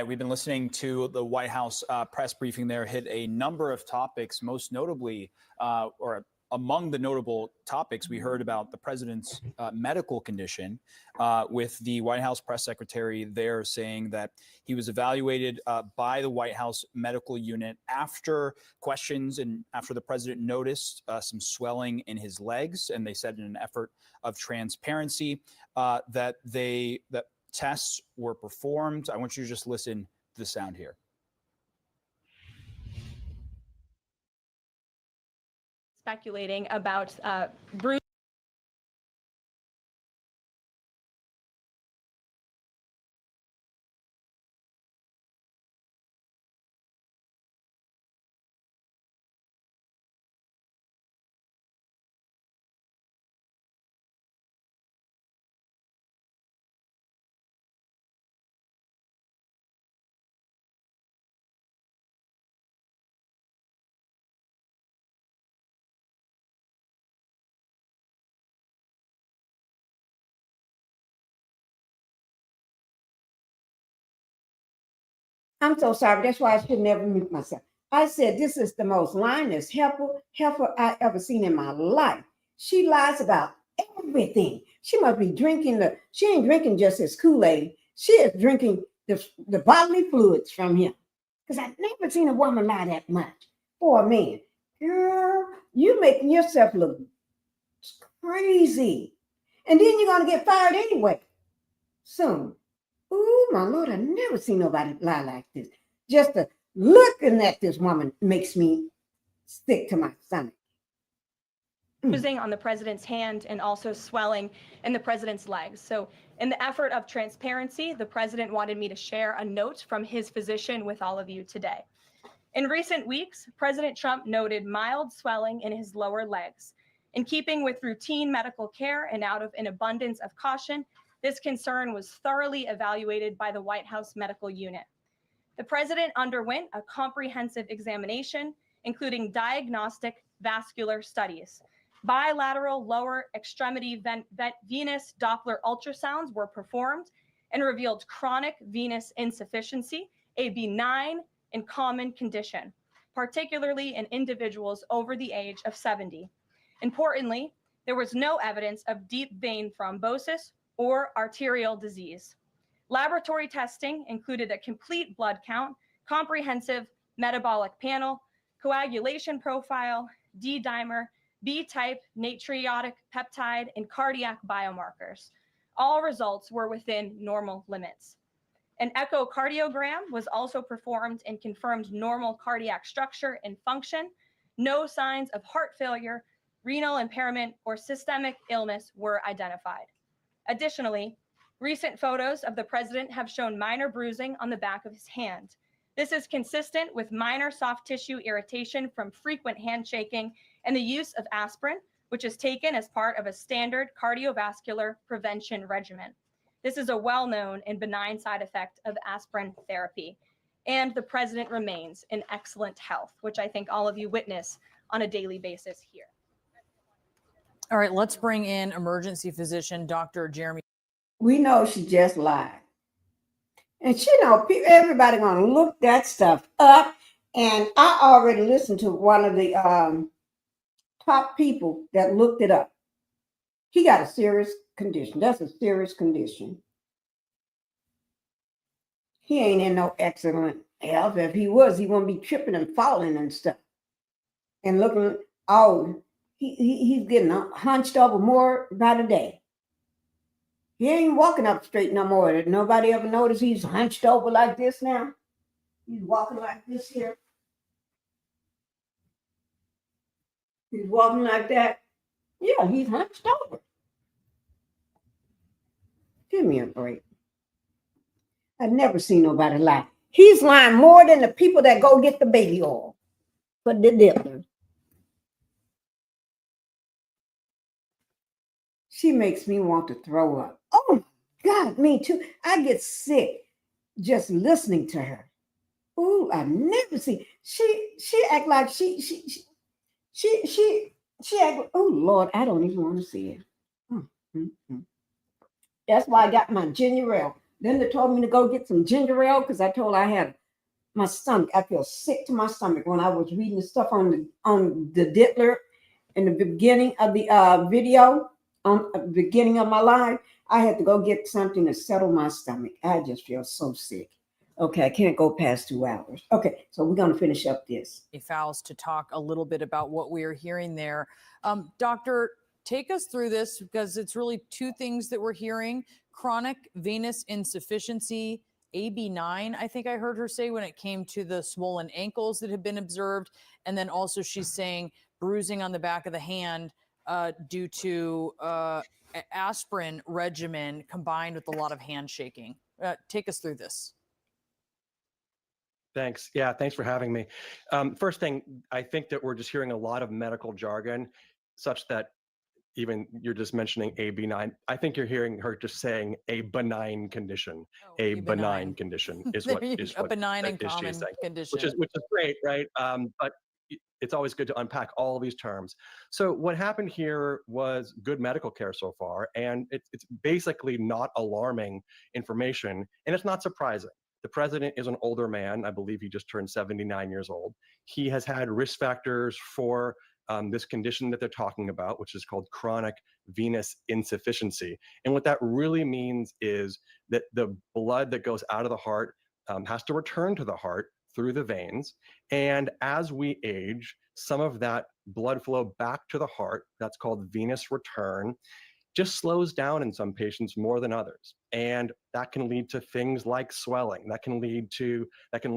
We've been listening to the White House press briefing there, hit a number of topics, most notably, or among the notable topics, we heard about the president's medical condition, with the White House press secretary there saying that he was evaluated by the White House medical unit after questions and after the president noticed some swelling in his legs. And they said in an effort of transparency that tests were performed. I want you to just listen to the sound here. Speculating about Bruce. I'm so sorry. That's why I should never mute myself. I said, this is the most lioness heifer I ever seen in my life. She lies about everything. She must be drinking she ain't drinking just his Kool-Aid. She is drinking the bodily fluids from him. because I've never seen a woman lie that much for a man. Girl, you making yourself look crazy. And then you're going to get fired anyway soon. Ooh, my Lord, I've never seen nobody lie like this. Just looking at this woman makes me sick to my stomach. Bruising on the president's hand and also swelling in the president's legs. So in the effort of transparency, the president wanted me to share a note from his physician with all of you today. In recent weeks, President Trump noted mild swelling in his lower legs. In keeping with routine medical care and out of an abundance of caution, this concern was thoroughly evaluated by the White House medical unit. The president underwent a comprehensive examination, including diagnostic vascular studies. Bilateral lower extremity venous Doppler ultrasounds were performed and revealed chronic venous insufficiency, a benign and common condition, particularly in individuals over the age of 70. Importantly, there was no evidence of deep vein thrombosis or arterial disease. Laboratory testing included a complete blood count, comprehensive metabolic panel, coagulation profile, D-dimer, B-type natriuretic peptide, and cardiac biomarkers. All results were within normal limits. An echocardiogram was also performed and confirmed normal cardiac structure and function. No signs of heart failure, renal impairment, or systemic illness were identified. Additionally, recent photos of the president have shown minor bruising on the back of his hand. This is consistent with minor soft tissue irritation from frequent handshaking and the use of aspirin, which is taken as part of a standard cardiovascular prevention regimen. This is a well-known and benign side effect of aspirin therapy. And the president remains in excellent health, which I think all of you witness on a daily basis here. All right, let's bring in emergency physician, Dr. Jeremy. We know she just lied. And everybody gonna look that stuff up. And I already listened to one of the top people that looked it up. He got a serious condition. That's a serious condition. He ain't in no excellent health. If he was, he wouldn't be tripping and falling and stuff. And looking, he's getting hunched over more by the day. He ain't walking up straight no more. Did nobody ever notice he's hunched over like this now? He's walking like this here. He's walking like that. Yeah, he's hunched over. Give me a break. I've never seen nobody lie. He's lying more than the people that go get the baby oil for the dippers. She makes me want to throw up. Oh my God, me too. I get sick just listening to her. Ooh, I've never seen. She act like she act. Oh Lord, I don't even want to see it. That's why I got my ginger ale. Then they told me to go get some ginger ale because I told her I had my stomach. I feel sick to my stomach when I was reading the stuff on the Diddler in the beginning of the video. On the beginning of my life, I had to go get something to settle my stomach. I just feel so sick. Okay, I can't go past 2 hours. Okay, so we're going to finish up this. Fouls to talk a little bit about what we are hearing there. Doctor, take us through this because it's really two things that we're hearing. Chronic venous insufficiency, AB9, I think I heard her say when it came to the swollen ankles that have been observed. And then also she's saying bruising on the back of the hand due to aspirin regimen combined with a lot of handshaking. Take us through this. Thanks. Yeah, thanks for having me. First thing, I think that we're just hearing a lot of medical jargon such that even you're just mentioning AB9. I think you're hearing her just saying a benign condition. A benign condition is what is a benign and is common saying, condition. which is great, right? But it's always good to unpack all these terms. So what happened here was good medical care so far, and it's basically not alarming information, and it's not surprising. The president is an older man. I believe he just turned 79 years old. He has had risk factors for this condition that they're talking about, which is called chronic venous insufficiency. And what that really means is that the blood that goes out of the heart has to return to the heart through the veins. And as we age, some of that blood flow back to the heart, that's called venous return, just slows down in some patients more than others. And that can lead to things like swelling. That can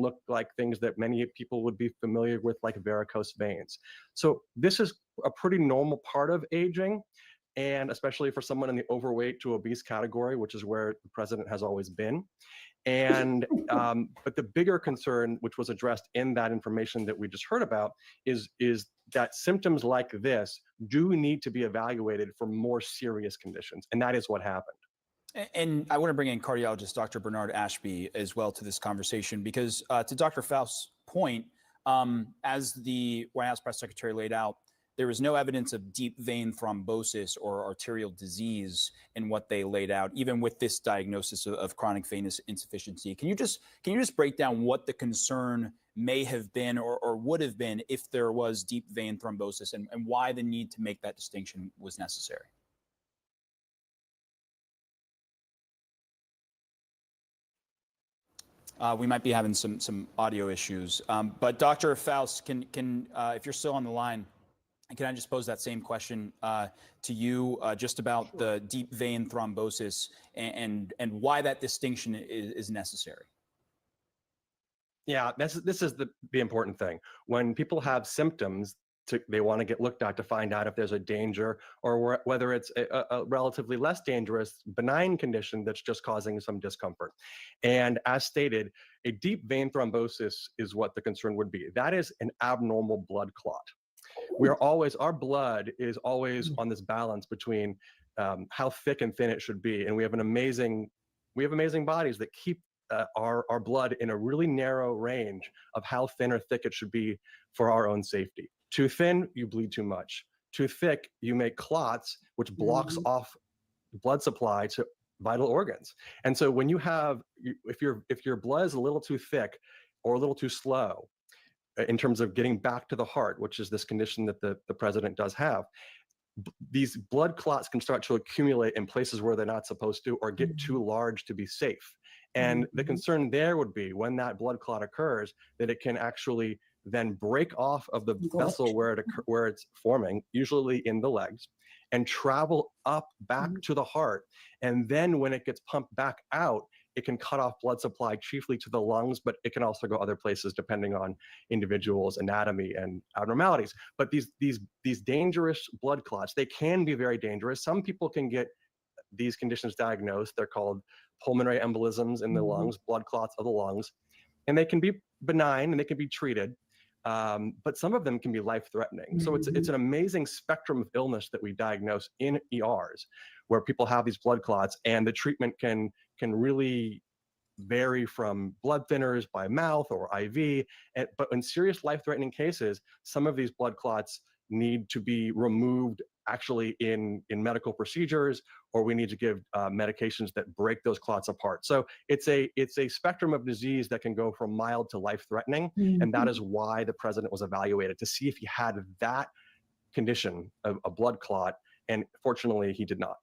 look like things that many people would be familiar with, like varicose veins. So this is a pretty normal part of aging. And especially for someone in the overweight to obese category, which is where the president has always been. And but the bigger concern, which was addressed in that information that we just heard about, is that symptoms like this do need to be evaluated for more serious conditions, and that is what happened. And I want to bring in cardiologist Dr. Bernard Ashby as well to this conversation, because to Dr. Faust's point, as the White House press secretary laid out, there was no evidence of deep vein thrombosis or arterial disease in what they laid out, even with this diagnosis of chronic venous insufficiency. Can you just break down what the concern may have been or would have been if there was deep vein thrombosis, and why the need to make that distinction was necessary? We might be having some audio issues, but Dr. Faust, can if you're still on the line, can I just pose that same question to you, just about the deep vein thrombosis and why that distinction is necessary? Yeah, this is the important thing. When people have symptoms, they want to get looked at to find out if there's a danger, or whether it's a relatively less dangerous, benign condition that's just causing some discomfort. And as stated, a deep vein thrombosis is what the concern would be. That is an abnormal blood clot. Our blood is always on this balance between how thick and thin it should be, and we have amazing bodies that keep our blood in a really narrow range of how thin or thick it should be for our own safety. Too thin, you bleed too much. Too thick, you make clots, which blocks off blood supply to vital organs. And so when you have, if your blood is a little too thick or a little too slow, in terms of getting back to the heart, which is this condition that the president does have, these blood clots can start to accumulate in places where they're not supposed to, or get too large to be safe. And the concern there would be, when that blood clot occurs, that it can actually then break off of the vessel where it's forming, usually in the legs, and travel up back to the heart. And then when it gets pumped back out, it can cut off blood supply chiefly to the lungs, but it can also go other places depending on individuals' anatomy and abnormalities. But these dangerous blood clots, they can be very dangerous. Some people can get these conditions diagnosed. They're called pulmonary embolisms in the lungs, blood clots of the lungs, and they can be benign and they can be treated. But some of them can be life-threatening. So it's an amazing spectrum of illness that we diagnose in ERs, where people have these blood clots, and the treatment can really vary from blood thinners by mouth or IV. But in serious life-threatening cases, some of these blood clots need to be removed actually in medical procedures, or we need to give medications that break those clots apart. So it's a spectrum of disease that can go from mild to life-threatening, and that is why the president was evaluated, to see if he had that condition of a blood clot, and fortunately he did not.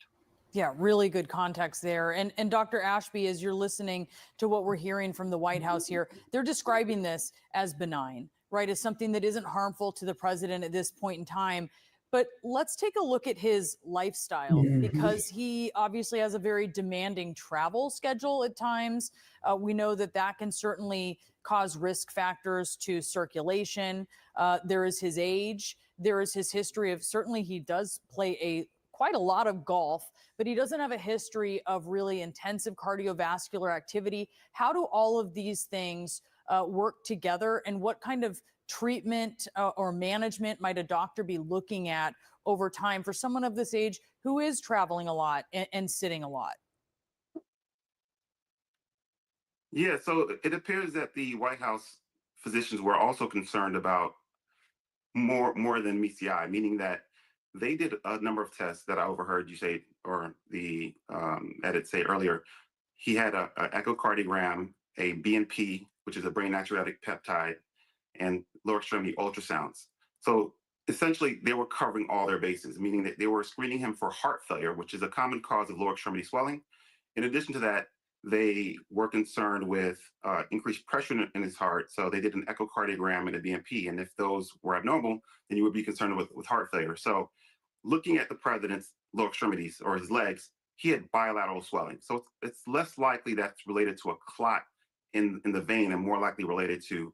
Yeah, really good context there. And Dr. Ashby, as you're listening to what we're hearing from the White House here, they're describing this as benign, right? As something that isn't harmful to the president at this point in time. But let's take a look at his lifestyle, because he obviously has a very demanding travel schedule at times. We know that can certainly cause risk factors to circulation. There is his age. There is his history of, certainly he does play quite a lot of golf, but he doesn't have a history of really intensive cardiovascular activity. How do all of these things work together, and what kind of treatment or management might a doctor be looking at over time for someone of this age who is traveling a lot and sitting a lot? Yeah, so it appears that the White House physicians were also concerned about more than meets the eye, meaning that they did a number of tests that I overheard you say, or the edit say earlier. He had an echocardiogram, a BNP, which is a brain natriuretic peptide, and lower extremity ultrasounds. So essentially, they were covering all their bases, meaning that they were screening him for heart failure, which is a common cause of lower extremity swelling. In addition to that, they were concerned with increased pressure in his heart. So they did an echocardiogram and a BMP. And if those were abnormal, then you would be concerned with heart failure. So looking at the president's lower extremities or his legs, he had bilateral swelling. So it's less likely that's related to a clot in the vein and more likely related to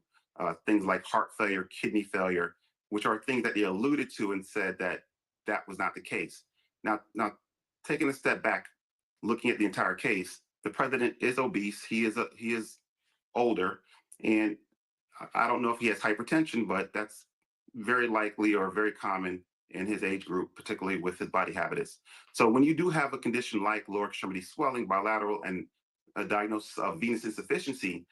things like heart failure, kidney failure, which are things that they alluded to and said that that was not the case. Now taking a step back, looking at the entire case, the president is obese. He is older, and I don't know if he has hypertension, but that's very likely or very common in his age group, particularly with his body habitus. So when you do have a condition like lower extremity swelling, bilateral, and a diagnosis of venous insufficiency,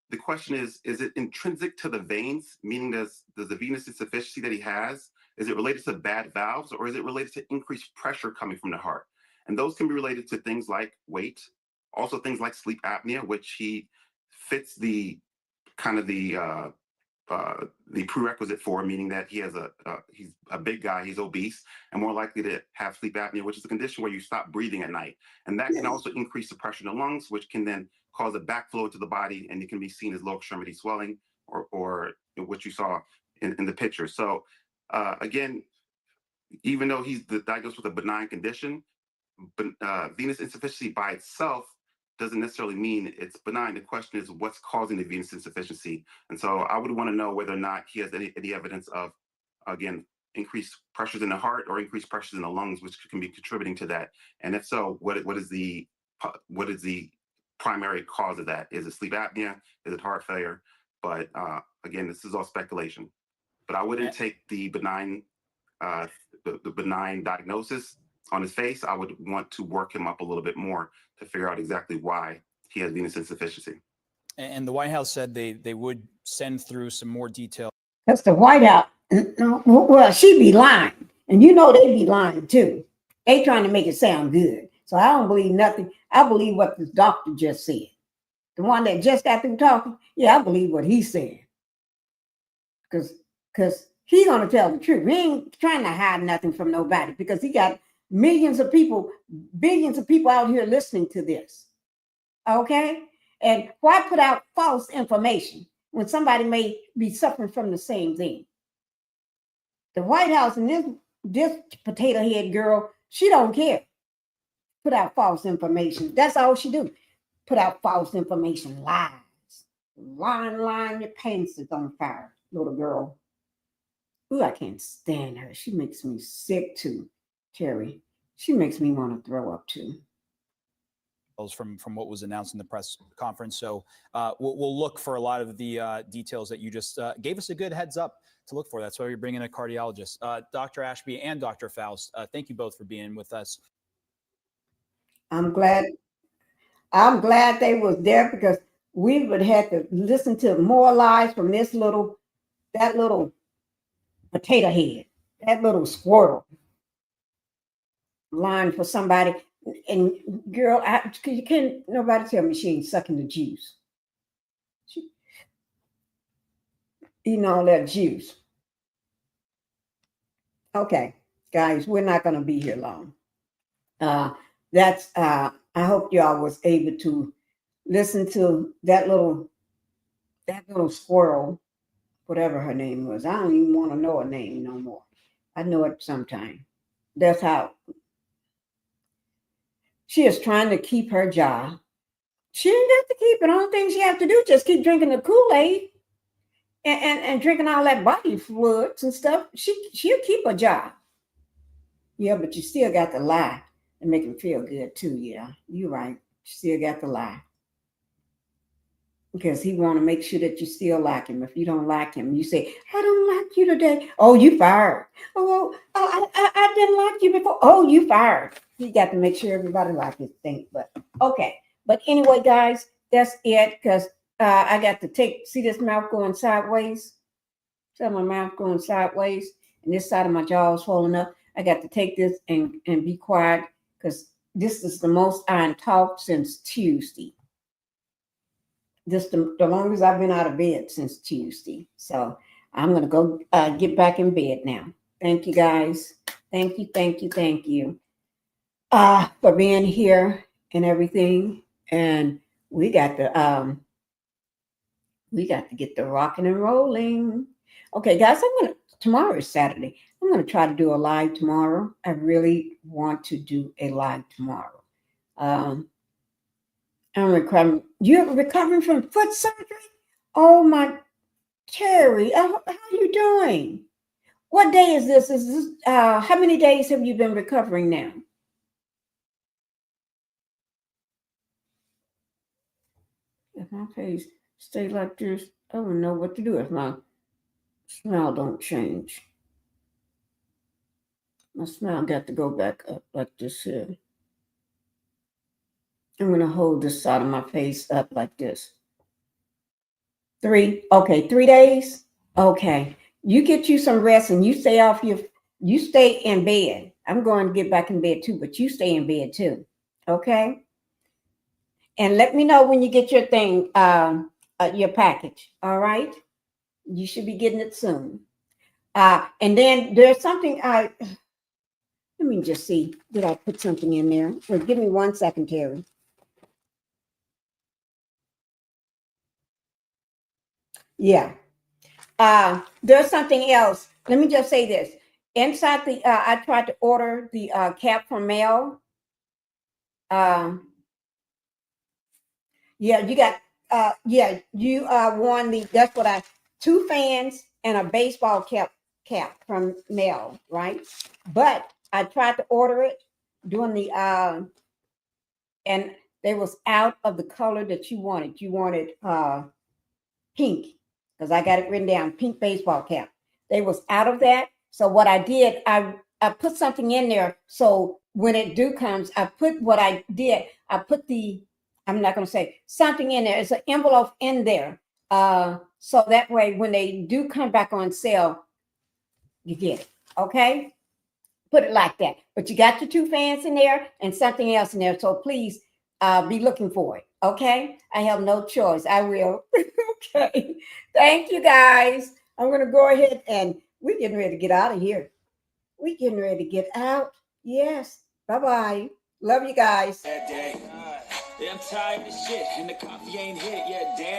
the question is it intrinsic to the veins? Meaning does the venous insufficiency that he has, is it related to bad valves, or is it related to increased pressure coming from the heart? And those can be related to things like weight, also things like sleep apnea, which he fits the kind of the prerequisite for, meaning that he's a big guy, he's obese, and more likely to have sleep apnea, which is a condition where you stop breathing at night. And that can also increase the pressure in the lungs, which can then cause a backflow to the body, and it can be seen as lower extremity swelling, or what you saw in the picture. So again, even though he's diagnosed with a benign condition, venous insufficiency by itself doesn't necessarily mean it's benign. The question is what's causing the venous insufficiency. And so I would want to know whether or not he has any evidence of, again, increased pressures in the heart or increased pressures in the lungs, which can be contributing to that. And if so, what is the primary cause of that? Is it sleep apnea? Is it heart failure? But again, this is all speculation. But I wouldn't take the benign diagnosis on his face. I would want to work him up a little bit more to figure out exactly why he has venous insufficiency. And the White House said they would send through some more detail. That's the White House. No, well, she be lying. And you know they be lying too. They trying to make it sound good. So I don't believe nothing. I believe what the doctor just said. The one that just got through talking, yeah, I believe what he said. Because he's going to tell the truth. He ain't trying to hide nothing from nobody because he got millions of people, billions of people out here listening to this. Okay? And why put out false information when somebody may be suffering from the same thing? The White House and this potato head girl, she don't care. Put out false information. That's all she do. Put out false information, lies. Lying, your pants is on fire, little girl. Ooh, I can't stand her. She makes me sick too. Terry, she makes me want to throw up too. From what was announced in the press conference. So we'll look for a lot of the details that you just gave us a good heads up to look for. That's why you're bringing a cardiologist. Dr. Ashby and Dr. Faust, thank you both for being with us. I'm glad they was there because we would have to listen to more lies from that little potato head, that little squirrel. Lying for somebody, and girl, you can't nobody tell me she ain't sucking the juice. She eating all that juice. Okay, guys, we're not gonna be here long. I hope y'all was able to listen to that little squirrel, whatever her name was. I don't even want to know her name no more. I know it sometime. That's how. She is trying to keep her job. She didn't have to keep it. Only thing she have to do is just keep drinking the Kool-Aid and drinking all that body fluids and stuff. She'll keep her job. Yeah, but you still got to lie and make him feel good too. Yeah, you're right. You still got to lie. Because he want to make sure that you still like him. If you don't like him, you say, I don't like you today. Oh, you fired. Oh, I didn't like you before. Oh, you fired. You got to make sure everybody likes his thing. But okay. But anyway, guys, that's it. Because I got to see this mouth going sideways. See my mouth going sideways. And this side of my jaw is swollen up. I got to take this and be quiet. Because this is the most I talked since Tuesday. This the longest I've been out of bed since Tuesday. So I'm going to go get back in bed now. Thank you, guys. Thank you for being here and everything. and we got to get the rocking and rolling. Okay, guys, tomorrow is Saturday. I'm gonna try to do a live tomorrow. I really want to do a live tomorrow. I'm recovering. You're recovering from foot surgery? Oh my, Terry, how are you doing? What day is this? Is this how many days have you been recovering now? If my face stay like this, I don't know what to do if my smile don't change. My smile got to go back up like this here. I'm going to hold this side of my face up like this. 3 days. Okay. You get you some rest and you stay in bed. I'm going to get back in bed too, but you stay in bed too. Okay. And let me know when you get your thing, your package. All right. You should be getting it soon. And then there's something let me just see. Did I put something in there? Well, give me 1 second, Terry. Yeah. There's something else. Let me just say this. Inside the, I tried to order the cap from mail. Yeah, you got, you won that's what 2 fans and a baseball cap from mail, right? But I tried to order it during the, and they was out of the color that you wanted. You wanted pink, because I got it written down, pink baseball cap. They was out of that. So what I did, I put something in there. So when it comes, I put what I did. I put I'm not going to say something in there. It's an envelope in there. So that way, when they do come back on sale, you get it. Okay. Put it like that. But you got your 2 fans in there and something else in there. So please be looking for it. Okay. I have no choice. I will. Okay. Thank you, guys. I'm going to go ahead and we're getting ready to get out of here. We're getting ready to get out. Yes. Bye-bye. Love you guys. Yeah, I'm tired of shit, and the coffee ain't hit yet. Damn.